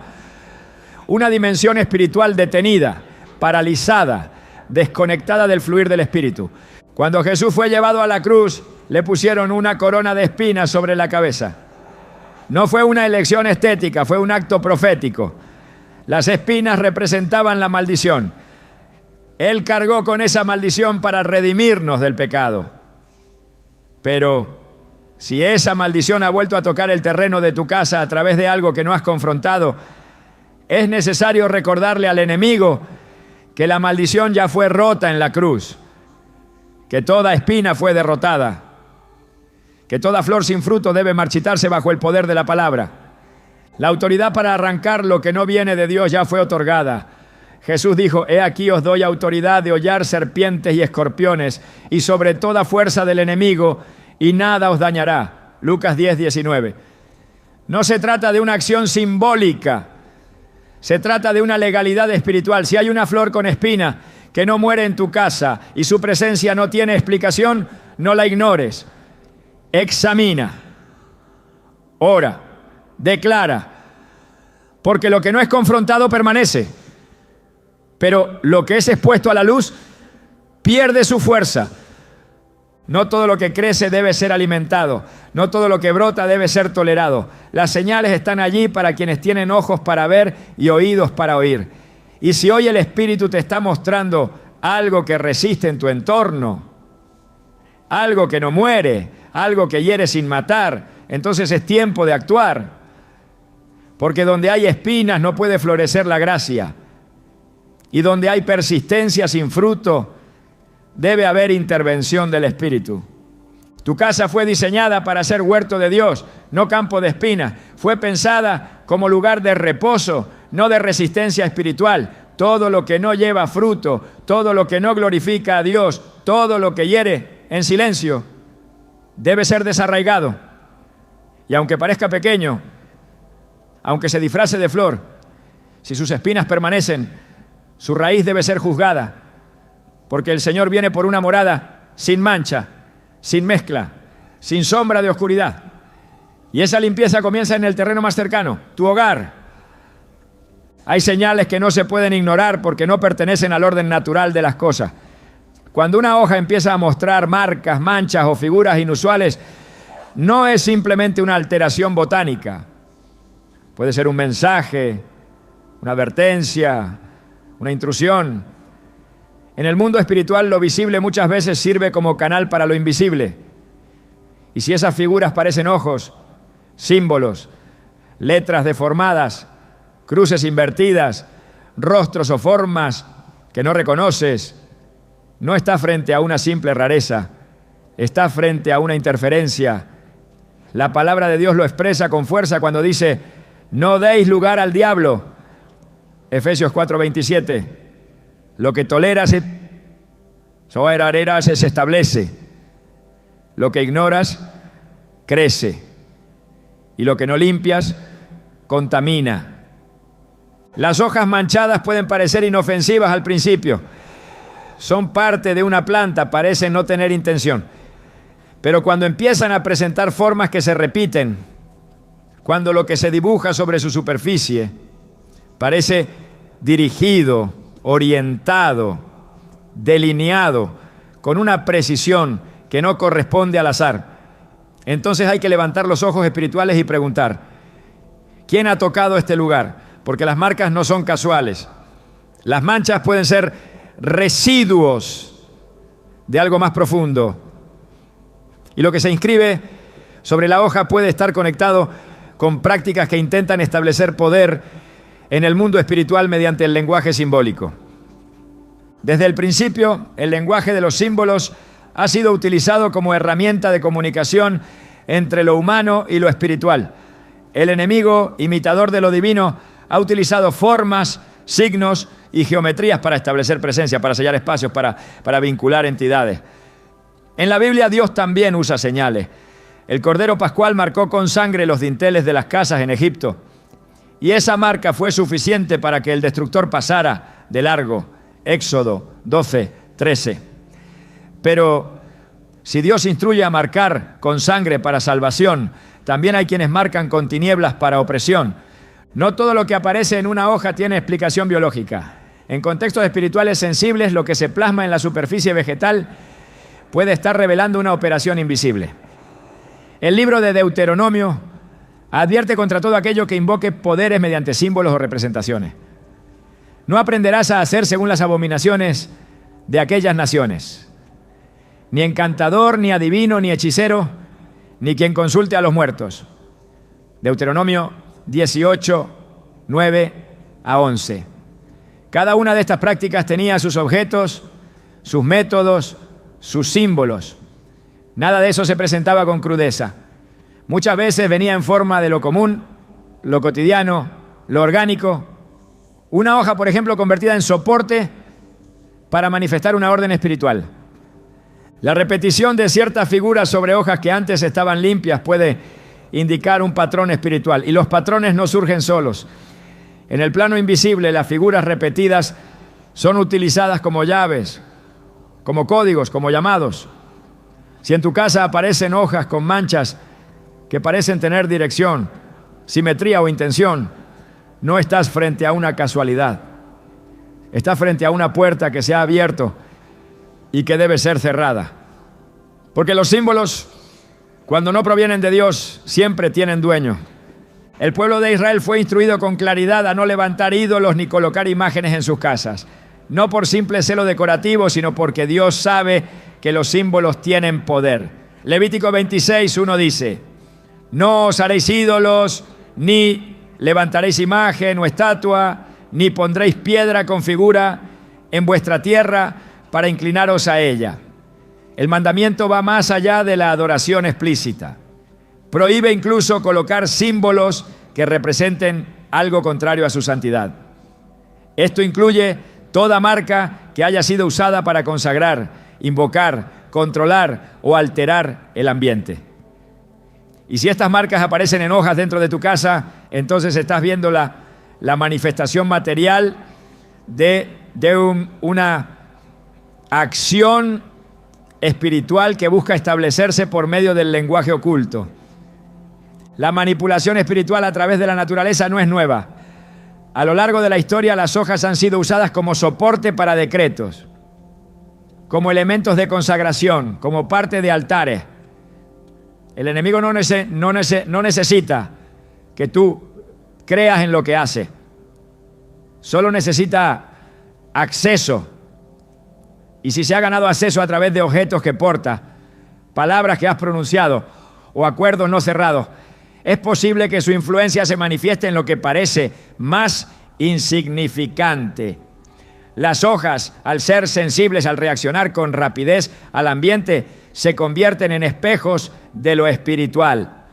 una dimensión espiritual detenida, paralizada, desconectada del fluir del Espíritu. Cuando Jesús fue llevado a la cruz, le pusieron una corona de espinas sobre la cabeza. No fue una elección estética, fue un acto profético. Las espinas representaban la maldición. Él cargó con esa maldición para redimirnos del pecado. Pero si esa maldición ha vuelto a tocar el terreno de tu casa a través de algo que no has confrontado, es necesario recordarle al enemigo que la maldición ya fue rota en la cruz, que toda espina fue derrotada, que toda flor sin fruto debe marchitarse bajo el poder de la palabra. La autoridad para arrancar lo que no viene de Dios ya fue otorgada. Jesús dijo: he aquí os doy autoridad de hollar serpientes y escorpiones y sobre toda fuerza del enemigo, y nada os dañará. Lucas 10:19. No se trata de una acción simbólica, se trata de una legalidad espiritual. Si hay una flor con espina que no muere en tu casa y su presencia no tiene explicación, no la ignores. Examina, ora, declara, porque lo que no es confrontado permanece, pero lo que es expuesto a la luz pierde su fuerza. No todo lo que crece debe ser alimentado, no todo lo que brota debe ser tolerado. Las señales están allí para quienes tienen ojos para ver y oídos para oír. Y si hoy el Espíritu te está mostrando algo que resiste en tu entorno, algo que no muere, algo que hiere sin matar, entonces es tiempo de actuar. Porque donde hay espinas no puede florecer la gracia. Y donde hay persistencia sin fruto, debe haber intervención del Espíritu. Tu casa fue diseñada para ser huerto de Dios, no campo de espinas. Fue pensada como lugar de reposo, no de resistencia espiritual. Todo lo que no lleva fruto, todo lo que no glorifica a Dios, todo lo que hiere en silencio, debe ser desarraigado. Y aunque parezca pequeño, aunque se disfrace de flor, si sus espinas permanecen, su raíz debe ser juzgada, porque el Señor viene por una morada sin mancha, sin mezcla, sin sombra de oscuridad. Y esa limpieza comienza en el terreno más cercano, tu hogar. Hay señales que no se pueden ignorar porque no pertenecen al orden natural de las cosas. Cuando una hoja empieza a mostrar marcas, manchas o figuras inusuales, no es simplemente una alteración botánica. Puede ser un mensaje, una advertencia, una intrusión. En el mundo espiritual lo visible muchas veces sirve como canal para lo invisible. Y si esas figuras parecen ojos, símbolos, letras deformadas, cruces invertidas, rostros o formas que no reconoces, no está frente a una simple rareza, está frente a una interferencia. La palabra de Dios lo expresa con fuerza cuando dice: no deis lugar al diablo. Efesios 4:27. Lo que toleras se establece. Lo que ignoras crece. Y lo que no limpias contamina. Las hojas manchadas pueden parecer inofensivas al principio. Son parte de una planta, parecen no tener intención. Pero cuando empiezan a presentar formas que se repiten, cuando lo que se dibuja sobre su superficie parece dirigido, orientado, delineado, con una precisión que no corresponde al azar, entonces hay que levantar los ojos espirituales y preguntar: ¿quién ha tocado este lugar? Porque las marcas no son casuales. Las manchas pueden ser residuos de algo más profundo. Y lo que se inscribe sobre la hoja puede estar conectado con prácticas que intentan establecer poder en el mundo espiritual mediante el lenguaje simbólico. Desde el principio, el lenguaje de los símbolos ha sido utilizado como herramienta de comunicación entre lo humano y lo espiritual. El enemigo, imitador de lo divino, ha utilizado formas, signos y geometrías para establecer presencia, para sellar espacios, para vincular entidades. En la Biblia Dios también usa señales. El Cordero Pascual marcó con sangre los dinteles de las casas en Egipto. Y esa marca fue suficiente para que el destructor pasara de largo. Éxodo 12:13. Pero si Dios instruye a marcar con sangre para salvación, también hay quienes marcan con tinieblas para opresión. No todo lo que aparece en una hoja tiene explicación biológica. En contextos espirituales sensibles, lo que se plasma en la superficie vegetal puede estar revelando una operación invisible. El libro de Deuteronomio advierte contra todo aquello que invoque poderes mediante símbolos o representaciones. No aprenderás a hacer según las abominaciones de aquellas naciones. Ni encantador, ni adivino, ni hechicero, ni quien consulte a los muertos. Deuteronomio 18, 9 a 11. Cada una de estas prácticas tenía sus objetos, sus métodos, sus símbolos. Nada de eso se presentaba con crudeza. Muchas veces venía en forma de lo común, lo cotidiano, lo orgánico. Una hoja, por ejemplo, convertida en soporte para manifestar una orden espiritual. La repetición de ciertas figuras sobre hojas que antes estaban limpias puede indicar un patrón espiritual. Y los patrones no surgen solos. En el plano invisible, las figuras repetidas son utilizadas como llaves, como códigos, como llamados. Si en tu casa aparecen hojas con manchas que parecen tener dirección, simetría o intención, no estás frente a una casualidad. Estás frente a una puerta que se ha abierto y que debe ser cerrada. Porque los símbolos, cuando no provienen de Dios, siempre tienen dueño. El pueblo de Israel fue instruido con claridad a no levantar ídolos ni colocar imágenes en sus casas. No por simple celo decorativo, sino porque Dios sabe que los símbolos tienen poder. Levítico 26:1 dice: no os haréis ídolos, ni levantaréis imagen o estatua, ni pondréis piedra con figura en vuestra tierra para inclinaros a ella. El mandamiento va más allá de la adoración explícita. Prohíbe incluso colocar símbolos que representen algo contrario a su santidad. Esto incluye toda marca que haya sido usada para consagrar, invocar, controlar o alterar el ambiente. Y si estas marcas aparecen en hojas dentro de tu casa, entonces estás viendo la manifestación material de una acción espiritual que busca establecerse por medio del lenguaje oculto. La manipulación espiritual a través de la naturaleza no es nueva. A lo largo de la historia, las hojas han sido usadas como soporte para decretos, como elementos de consagración, como parte de altares. El enemigo no necesita que tú creas en lo que hace. Solo necesita acceso Y si se ha ganado acceso a través de objetos que porta, palabras que has pronunciado o acuerdos no cerrados, es posible que su influencia se manifieste en lo que parece más insignificante. Las hojas, al ser sensibles, al reaccionar con rapidez al ambiente, se convierten en espejos de lo espiritual.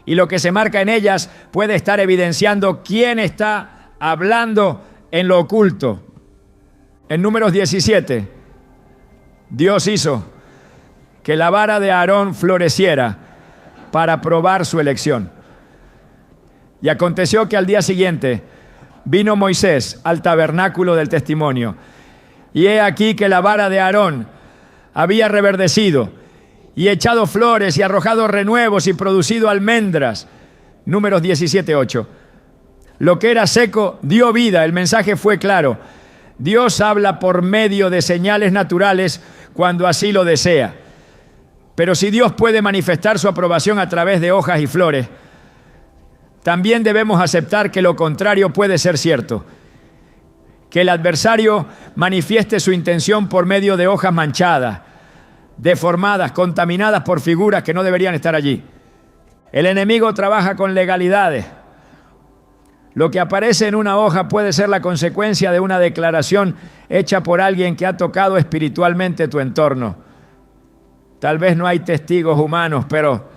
Y lo que se marca en ellas puede estar evidenciando quién está hablando en lo oculto. En Números 17, Dios hizo que la vara de Aarón floreciera para probar su elección. Y aconteció que al día siguiente vino Moisés al tabernáculo del testimonio. Y he aquí que la vara de Aarón había reverdecido y echado flores y arrojado renuevos y producido almendras. Números 17:8. Lo que era seco dio vida, el mensaje fue claro. Dios habla por medio de señales naturales cuando así lo desea. Pero si Dios puede manifestar su aprobación a través de hojas y flores, también debemos aceptar que lo contrario puede ser cierto. Que el adversario manifieste su intención por medio de hojas manchadas, deformadas, contaminadas por figuras que no deberían estar allí. El enemigo trabaja con legalidades. Lo que aparece en una hoja puede ser la consecuencia de una declaración hecha por alguien que ha tocado espiritualmente tu entorno. Tal vez no hay testigos humanos, pero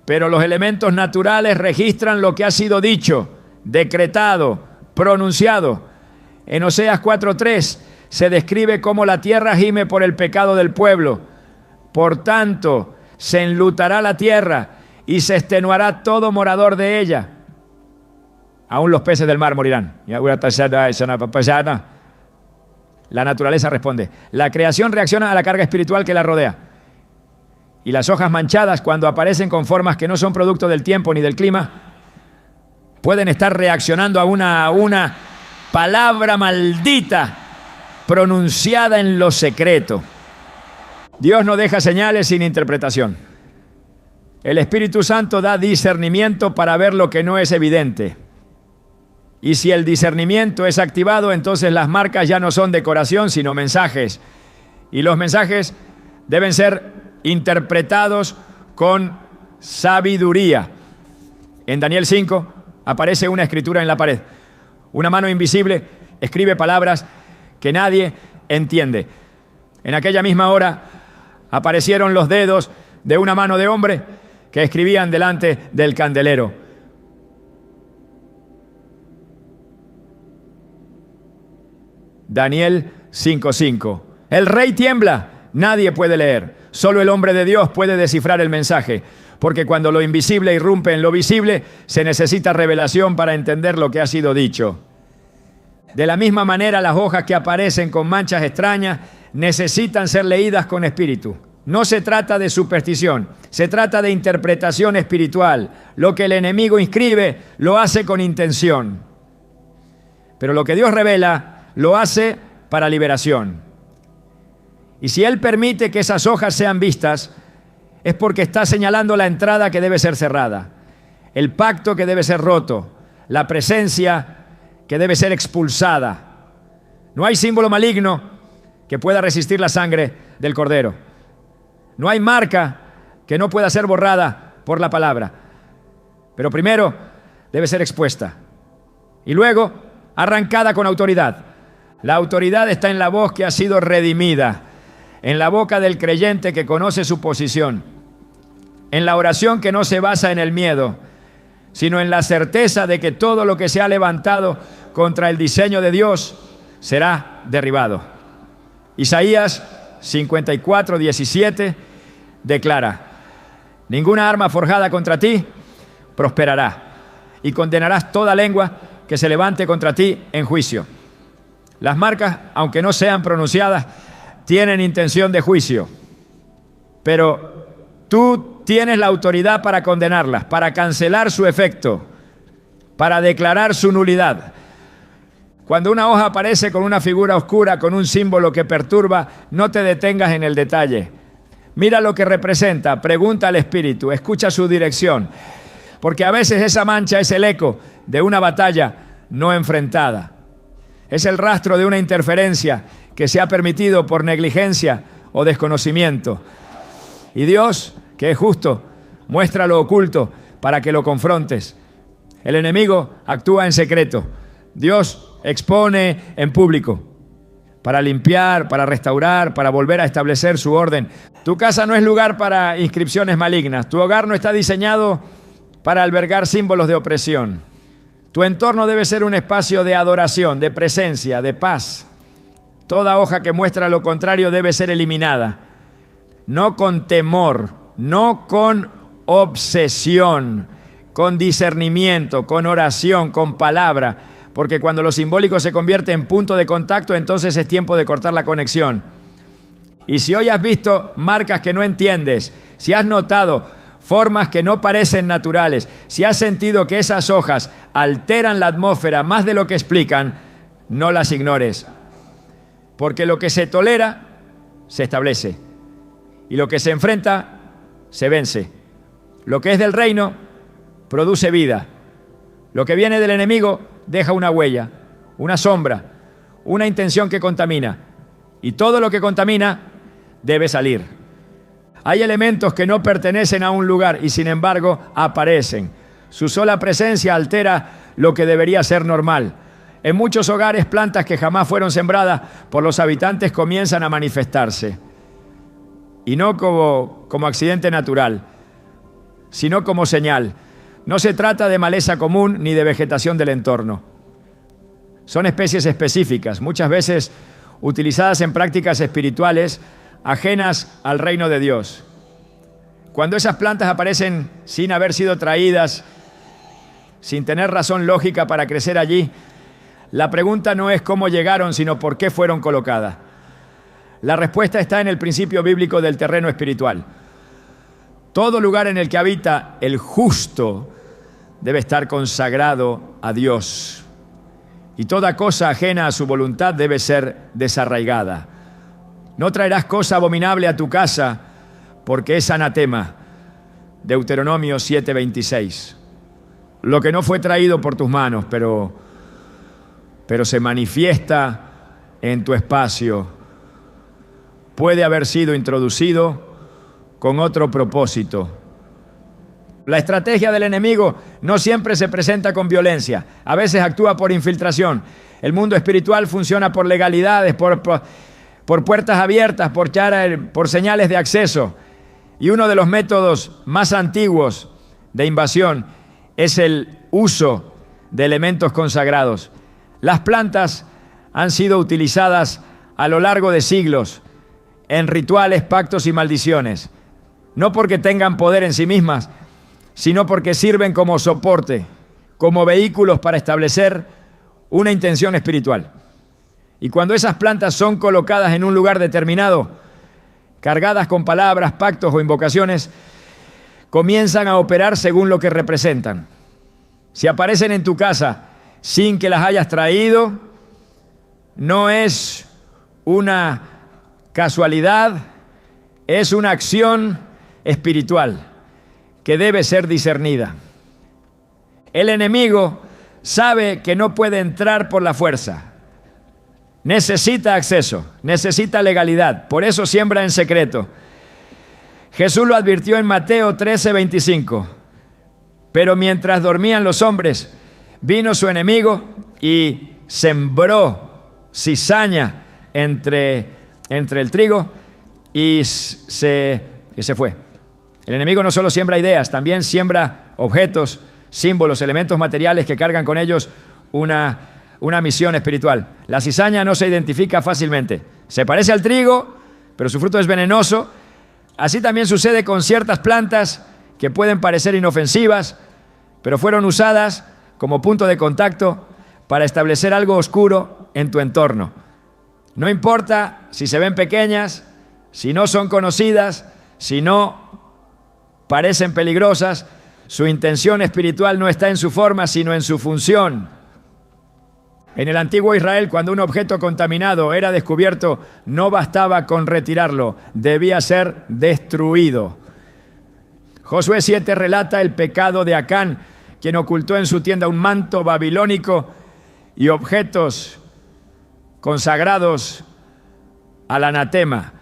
los elementos naturales registran lo que ha sido dicho, decretado, pronunciado. En Oseas 4:3 se describe cómo la tierra gime por el pecado del pueblo. Por tanto, se enlutará la tierra y se extenuará todo morador de ella. Aún los peces del mar morirán. La naturaleza responde. La creación reacciona a la carga espiritual que la rodea. Y las hojas manchadas, cuando aparecen con formas que no son producto del tiempo ni del clima, pueden estar reaccionando a una palabra maldita pronunciada en lo secreto. Dios no deja señales sin interpretación. El Espíritu Santo da discernimiento para ver lo que no es evidente. Y si el discernimiento es activado, entonces las marcas ya no son decoración, sino mensajes. Y los mensajes deben ser interpretados con sabiduría. En Daniel 5 aparece una escritura en la pared. Una mano invisible escribe palabras que nadie entiende. En aquella misma hora aparecieron los dedos de una mano de hombre que escribían delante del candelero. Daniel 5:5. El rey tiembla, nadie puede leer. Solo el hombre de Dios puede descifrar el mensaje, porque cuando lo invisible irrumpe en lo visible, se necesita revelación para entender lo que ha sido dicho. De la misma manera, las hojas que aparecen con manchas extrañas necesitan ser leídas con espíritu. No se trata de superstición, se trata de interpretación espiritual. Lo que el enemigo inscribe, lo hace con intención. Pero lo que Dios revela, lo hace para liberación. Y si Él permite que esas hojas sean vistas, es porque está señalando la entrada que debe ser cerrada, el pacto que debe ser roto, la presencia que debe ser expulsada. No hay símbolo maligno que pueda resistir la sangre del Cordero. No hay marca que no pueda ser borrada por la palabra. Pero primero debe ser expuesta y luego arrancada con autoridad. La autoridad está en la voz que ha sido redimida, en la boca del creyente que conoce su posición, en la oración que no se basa en el miedo, sino en la certeza de que todo lo que se ha levantado contra el diseño de Dios será derribado. Isaías 54:17 declara: ninguna arma forjada contra ti prosperará, y condenarás toda lengua que se levante contra ti en juicio. Las marcas, aunque no sean pronunciadas, tienen intención de juicio, pero tú tienes la autoridad para condenarlas, para cancelar su efecto, para declarar su nulidad. Cuando una hoja aparece con una figura oscura, con un símbolo que perturba, no te detengas en el detalle. Mira lo que representa, pregunta al Espíritu, escucha su dirección, porque a veces esa mancha es el eco de una batalla no enfrentada. Es el rastro de una interferencia que se ha permitido por negligencia o desconocimiento. Y Dios, que es justo, muestra lo oculto para que lo confrontes. El enemigo actúa en secreto. Dios expone en público para limpiar, para restaurar, para volver a establecer su orden. Tu casa no es lugar para inscripciones malignas. Tu hogar no está diseñado para albergar símbolos de opresión. Tu entorno debe ser un espacio de adoración, de presencia, de paz. Toda hoja que muestra lo contrario debe ser eliminada. No con temor, no con obsesión, con discernimiento, con oración, con palabra. Porque cuando lo simbólico se convierte en punto de contacto, entonces es tiempo de cortar la conexión. Y si hoy has visto marcas que no entiendes, si has notado formas que no parecen naturales, si has sentido que esas hojas alteran la atmósfera más de lo que explican, no las ignores. Porque lo que se tolera, se establece. Y lo que se enfrenta, se vence. Lo que es del reino, produce vida. Lo que viene del enemigo, deja una huella, una sombra, una intención que contamina. Y todo lo que contamina debe salir. Hay elementos que no pertenecen a un lugar y sin embargo aparecen. Su sola presencia altera lo que debería ser normal. En muchos hogares, plantas que jamás fueron sembradas por los habitantes comienzan a manifestarse. Y no como accidente natural, sino como señal. No se trata de maleza común ni de vegetación del entorno. Son especies específicas, muchas veces utilizadas en prácticas espirituales ajenas al reino de Dios. Cuando esas plantas aparecen sin haber sido traídas, sin tener razón lógica para crecer allí, la pregunta no es cómo llegaron, sino por qué fueron colocadas. La respuesta está en el principio bíblico del terreno espiritual. Todo lugar en el que habita el justo debe estar consagrado a Dios. Y toda cosa ajena a su voluntad debe ser desarraigada. No traerás cosa abominable a tu casa, porque es anatema. Deuteronomio 7:26. Lo que no fue traído por tus manos, pero se manifiesta en tu espacio, puede haber sido introducido con otro propósito. La estrategia del enemigo no siempre se presenta con violencia, a veces actúa por infiltración. El mundo espiritual funciona por legalidades, por puertas abiertas, por señales de acceso. Y uno de los métodos más antiguos de invasión es el uso de elementos consagrados. Las plantas han sido utilizadas a lo largo de siglos en rituales, pactos y maldiciones, no porque tengan poder en sí mismas, sino porque sirven como soporte, como vehículos para establecer una intención espiritual. Y cuando esas plantas son colocadas en un lugar determinado, cargadas con palabras, pactos o invocaciones, comienzan a operar según lo que representan. Si aparecen en tu casa sin que las hayas traído, no es una casualidad, es una acción espiritual que debe ser discernida. El enemigo sabe que no puede entrar por la fuerza. Necesita acceso, necesita legalidad, por eso siembra en secreto. Jesús lo advirtió en Mateo 13:25. Pero mientras dormían los hombres, vino su enemigo y sembró cizaña entre el trigo y se fue. El enemigo no solo siembra ideas, también siembra objetos, símbolos, elementos materiales que cargan con ellos una misión espiritual. La cizaña no se identifica fácilmente. Se parece al trigo, pero su fruto es venenoso. Así también sucede con ciertas plantas que pueden parecer inofensivas, pero fueron usadas como punto de contacto para establecer algo oscuro en tu entorno. No importa si se ven pequeñas, si no son conocidas, si no parecen peligrosas, su intención espiritual no está en su forma, sino en su función. En el antiguo Israel, cuando un objeto contaminado era descubierto, no bastaba con retirarlo, debía ser destruido. Josué 7 relata el pecado de Acán, quien ocultó en su tienda un manto babilónico y objetos consagrados al anatema.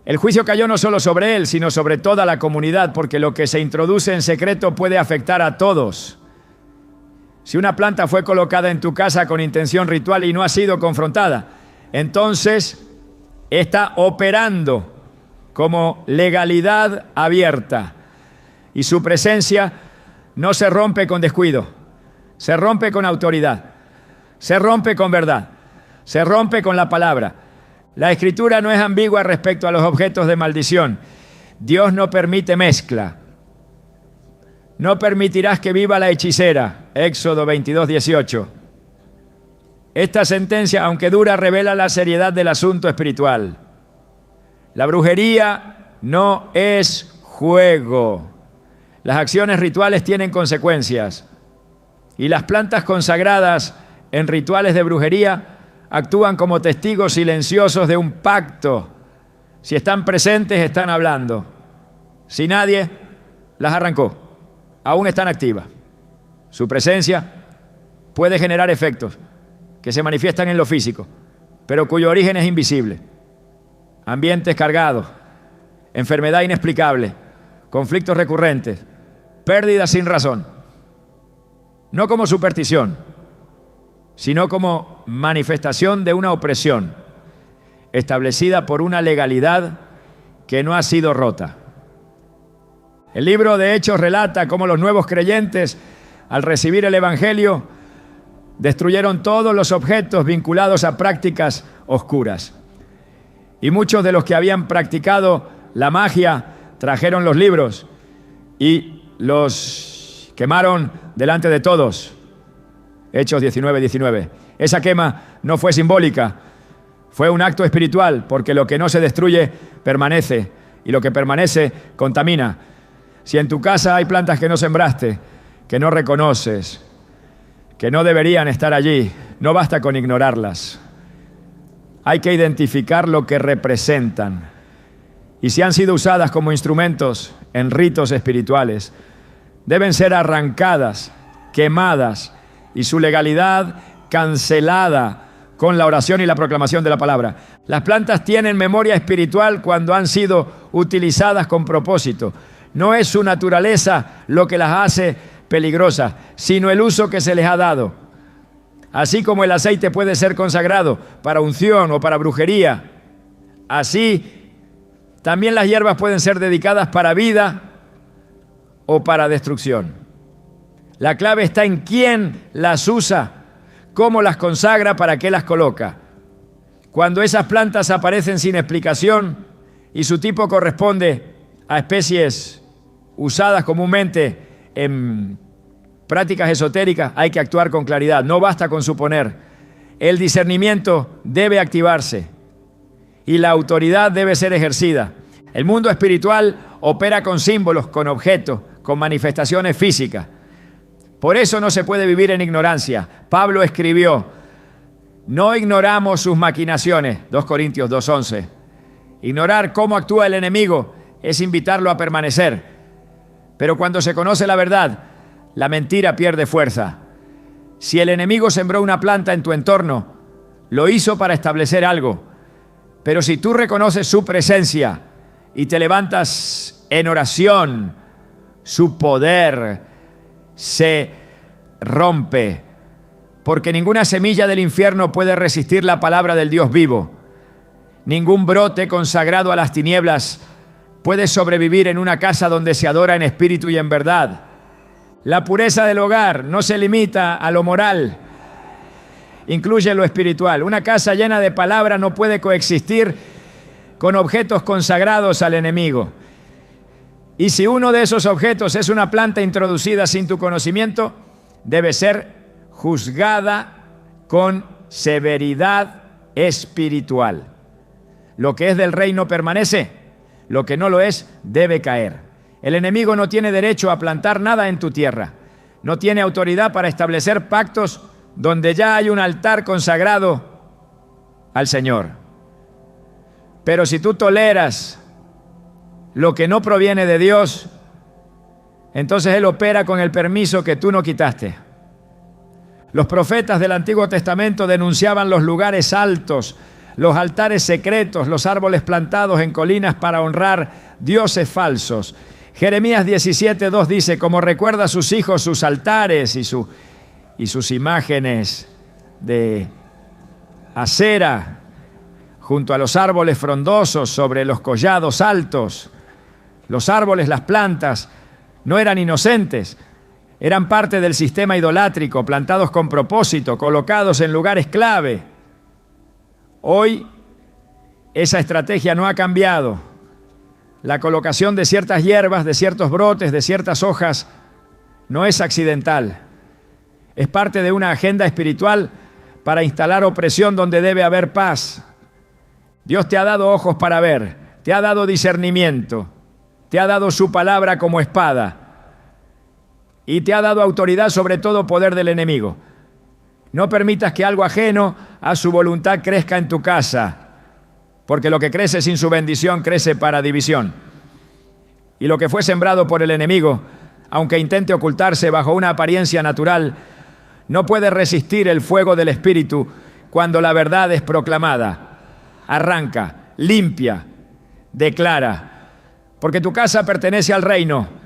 El juicio cayó no solo sobre él, sino sobre toda la comunidad, porque lo que se introduce en secreto puede afectar a todos. Si una planta fue colocada en tu casa con intención ritual y no ha sido confrontada, entonces está operando como legalidad abierta. Y su presencia no se rompe con descuido, se rompe con autoridad, se rompe con verdad, se rompe con la palabra. La Escritura no es ambigua respecto a los objetos de maldición. Dios no permite mezcla. No permitirás que viva la hechicera. Éxodo 22:18. Esta sentencia, aunque dura, revela la seriedad del asunto espiritual. La brujería no es juego. Las acciones rituales tienen consecuencias. Y las plantas consagradas en rituales de brujería actúan como testigos silenciosos de un pacto. Si están presentes, están hablando. Si nadie las arrancó, aún están activas. Su presencia puede generar efectos que se manifiestan en lo físico, pero cuyo origen es invisible. Ambientes cargados, enfermedad inexplicable, conflictos recurrentes, pérdidas sin razón. No como superstición, sino como manifestación de una opresión establecida por una legalidad que no ha sido rota. El libro de Hechos relata cómo los nuevos creyentes, al recibir el Evangelio, destruyeron todos los objetos vinculados a prácticas oscuras. Y muchos de los que habían practicado la magia trajeron los libros y los quemaron delante de todos. Hechos 19:19. Esa quema no fue simbólica, fue un acto espiritual, porque lo que no se destruye permanece, y lo que permanece contamina. Si en tu casa hay plantas que no sembraste, que no reconoces, que no deberían estar allí, no basta con ignorarlas. Hay que identificar lo que representan. Y si han sido usadas como instrumentos en ritos espirituales, deben ser arrancadas, quemadas, y su legalidad cancelada con la oración y la proclamación de la palabra. Las plantas tienen memoria espiritual cuando han sido utilizadas con propósito. No es su naturaleza lo que las hace peligrosas, sino el uso que se les ha dado. Así como el aceite puede ser consagrado para unción o para brujería, así también las hierbas pueden ser dedicadas para vida o para destrucción. La clave está en quién las usa, cómo las consagra, para qué las coloca. Cuando esas plantas aparecen sin explicación y su tipo corresponde a especies usadas comúnmente en prácticas esotéricas, hay que actuar con claridad, no basta con suponer. El discernimiento debe activarse y la autoridad debe ser ejercida. El mundo espiritual opera con símbolos, con objetos, con manifestaciones físicas. Por eso no se puede vivir en ignorancia. Pablo escribió: no ignoramos sus maquinaciones, 2 Corintios 2:11. Ignorar cómo actúa el enemigo es invitarlo a permanecer. Pero cuando se conoce la verdad, la mentira pierde fuerza. Si el enemigo sembró una planta en tu entorno, lo hizo para establecer algo. Pero si tú reconoces su presencia y te levantas en oración, su poder se rompe, porque ninguna semilla del infierno puede resistir la palabra del Dios vivo. Ningún brote consagrado a las tinieblas puede sobrevivir en una casa donde se adora en espíritu y en verdad. La pureza del hogar no se limita a lo moral, incluye lo espiritual. Una casa llena de palabra no puede coexistir con objetos consagrados al enemigo. Y si uno de esos objetos es una planta introducida sin tu conocimiento, debe ser juzgada con severidad espiritual. Lo que es del reino permanece, lo que no lo es debe caer. El enemigo no tiene derecho a plantar nada en tu tierra. No tiene autoridad para establecer pactos donde ya hay un altar consagrado al Señor. Pero si tú toleras lo que no proviene de Dios, entonces Él opera con el permiso que tú no quitaste. Los profetas del Antiguo Testamento denunciaban los lugares altos, los altares secretos, los árboles plantados en colinas para honrar dioses falsos. Jeremías 17:2 dice, como recuerda a sus hijos sus altares y sus imágenes de acera junto a los árboles frondosos sobre los collados altos. Los árboles, las plantas, no eran inocentes, eran parte del sistema idolátrico, plantados con propósito, colocados en lugares clave. Hoy esa estrategia no ha cambiado. La colocación de ciertas hierbas, de ciertos brotes, de ciertas hojas, no es accidental. Es parte de una agenda espiritual para instalar opresión donde debe haber paz. Dios te ha dado ojos para ver, te ha dado discernimiento, te ha dado su palabra como espada y te ha dado autoridad sobre todo poder del enemigo. No permitas que algo ajeno a su voluntad crezca en tu casa, porque lo que crece sin su bendición crece para división. Y lo que fue sembrado por el enemigo, aunque intente ocultarse bajo una apariencia natural, no puede resistir el fuego del Espíritu cuando la verdad es proclamada. Arranca, limpia, declara, porque tu casa pertenece al reino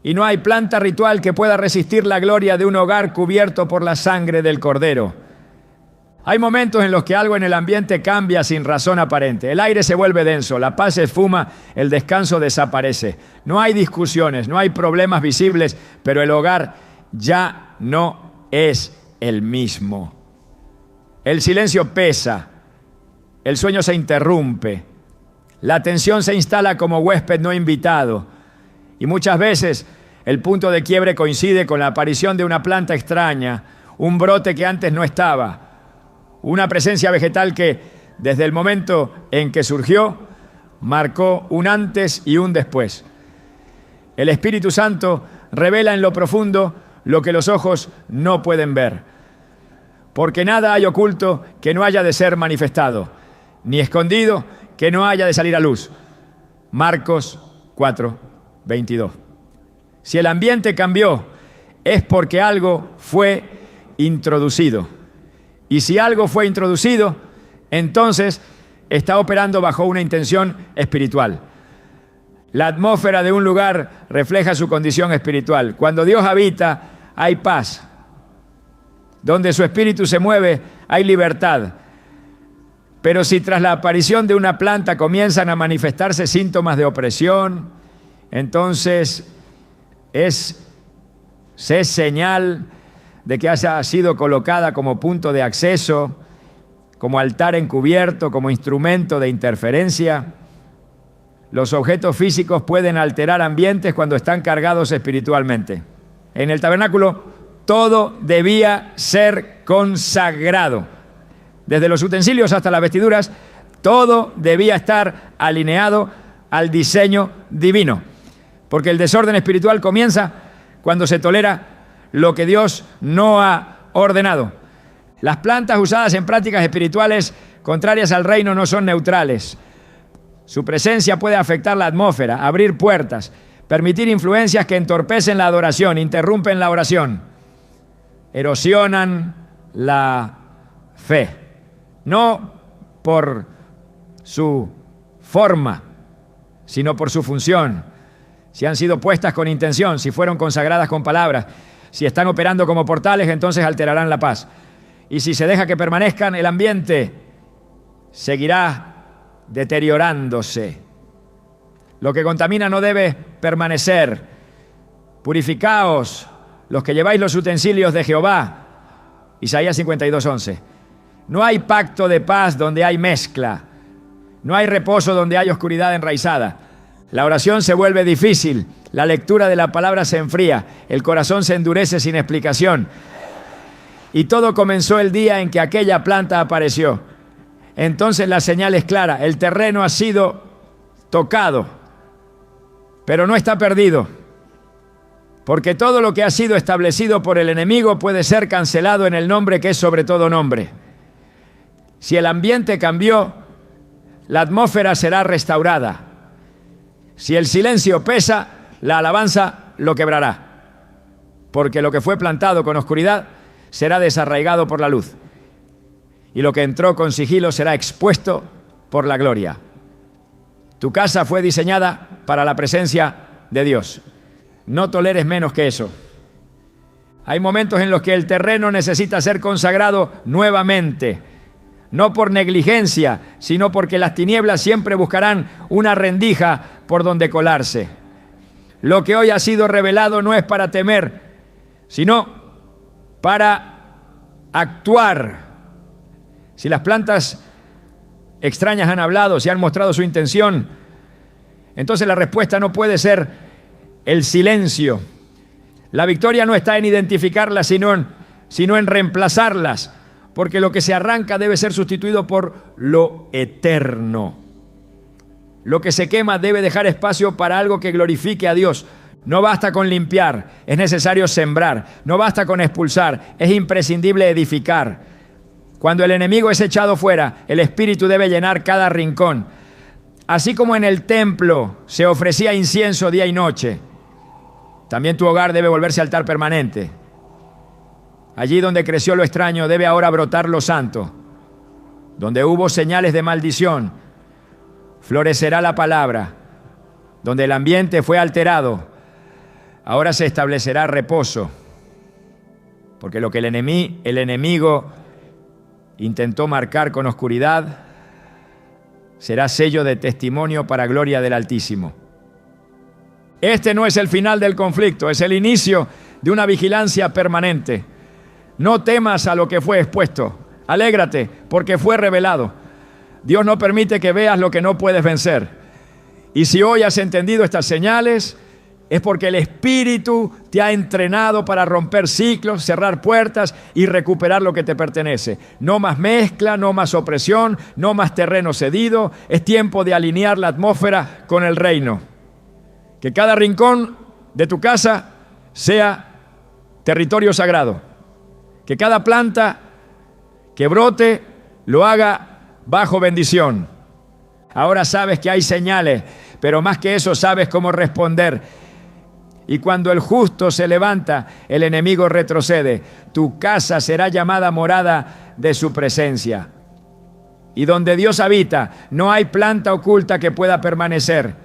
y no hay planta ritual que pueda resistir la gloria de un hogar cubierto por la sangre del Cordero. Hay momentos en los que algo en el ambiente cambia sin razón aparente. El aire se vuelve denso, la paz se esfuma, el descanso desaparece. No hay discusiones, no hay problemas visibles, pero el hogar ya no es el mismo. El silencio pesa, el sueño se interrumpe, la tensión se instala como huésped no invitado y muchas veces el punto de quiebre coincide con la aparición de una planta extraña, un brote que antes no estaba. Una presencia vegetal que, desde el momento en que surgió, marcó un antes y un después. El Espíritu Santo revela en lo profundo lo que los ojos no pueden ver. Porque nada hay oculto que no haya de ser manifestado, ni escondido que no haya de salir a luz. Marcos 4:22. Si el ambiente cambió, es porque algo fue introducido. Y si algo fue introducido, entonces está operando bajo una intención espiritual. La atmósfera de un lugar refleja su condición espiritual. Cuando Dios habita, hay paz. Donde su espíritu se mueve, hay libertad. Pero si tras la aparición de una planta comienzan a manifestarse síntomas de opresión, entonces es señal de que haya sido colocada como punto de acceso, como altar encubierto, como instrumento de interferencia. Los objetos físicos pueden alterar ambientes cuando están cargados espiritualmente. En el tabernáculo todo debía ser consagrado. Desde los utensilios hasta las vestiduras, todo debía estar alineado al diseño divino. Porque el desorden espiritual comienza cuando se tolera lo que Dios no ha ordenado. Las plantas usadas en prácticas espirituales contrarias al reino no son neutrales. Su presencia puede afectar la atmósfera, abrir puertas, permitir influencias que entorpecen la adoración, interrumpen la oración, erosionan la fe. No por su forma, sino por su función. Si han sido puestas con intención, si fueron consagradas con palabras, si están operando como portales, entonces alterarán la paz. Y si se deja que permanezcan, el ambiente seguirá deteriorándose. Lo que contamina no debe permanecer. Purificaos, los que lleváis los utensilios de Jehová. Isaías 52:11. No hay pacto de paz donde hay mezcla. No hay reposo donde hay oscuridad enraizada. La oración se vuelve difícil, la lectura de la palabra se enfría, el corazón se endurece sin explicación. Y todo comenzó el día en que aquella planta apareció. Entonces la señal es clara, el terreno ha sido tocado, pero no está perdido. Porque todo lo que ha sido establecido por el enemigo puede ser cancelado en el nombre que es sobre todo nombre. Si el ambiente cambió, la atmósfera será restaurada. Si el silencio pesa, la alabanza lo quebrará. Porque lo que fue plantado con oscuridad será desarraigado por la luz. y lo que entró con sigilo será expuesto por la gloria. Tu casa fue diseñada para la presencia de Dios. No toleres menos que eso. Hay momentos en los que el terreno necesita ser consagrado nuevamente, no por negligencia, sino porque las tinieblas siempre buscarán una rendija por donde colarse. Lo que hoy ha sido revelado no es para temer, sino para actuar. Si las plantas extrañas han hablado, si han mostrado su intención, entonces la respuesta no puede ser el silencio. La victoria no está en identificarlas, sino en reemplazarlas, porque lo que se arranca debe ser sustituido por lo eterno. Lo que se quema debe dejar espacio para algo que glorifique a Dios. No basta con limpiar, es necesario sembrar. No basta con expulsar, es imprescindible edificar. Cuando el enemigo es echado fuera, el Espíritu debe llenar cada rincón. Así como en el templo se ofrecía incienso día y noche, también tu hogar debe volverse altar permanente. Allí donde creció lo extraño debe ahora brotar lo santo. Donde hubo señales de maldición, florecerá la palabra. Donde el ambiente fue alterado, ahora se establecerá reposo. Porque lo que el enemigo intentó marcar con oscuridad será sello de testimonio para gloria del Altísimo. Este no es el final del conflicto, es el inicio de una vigilancia permanente. No temas a lo que fue expuesto, alégrate porque fue revelado. Dios no permite que veas lo que no puedes vencer. Y si hoy has entendido estas señales, es porque el Espíritu te ha entrenado para romper ciclos, cerrar puertas y recuperar lo que te pertenece. No más mezcla, no más opresión, no más terreno cedido. Es tiempo de alinear la atmósfera con el reino. Que cada rincón de tu casa sea territorio sagrado. Que cada planta que brote lo haga bajo bendición. Ahora sabes que hay señales, pero más que eso sabes cómo responder. Y cuando el justo se levanta, el enemigo retrocede. Tu casa será llamada morada de su presencia. Y donde Dios habita, no hay planta oculta que pueda permanecer.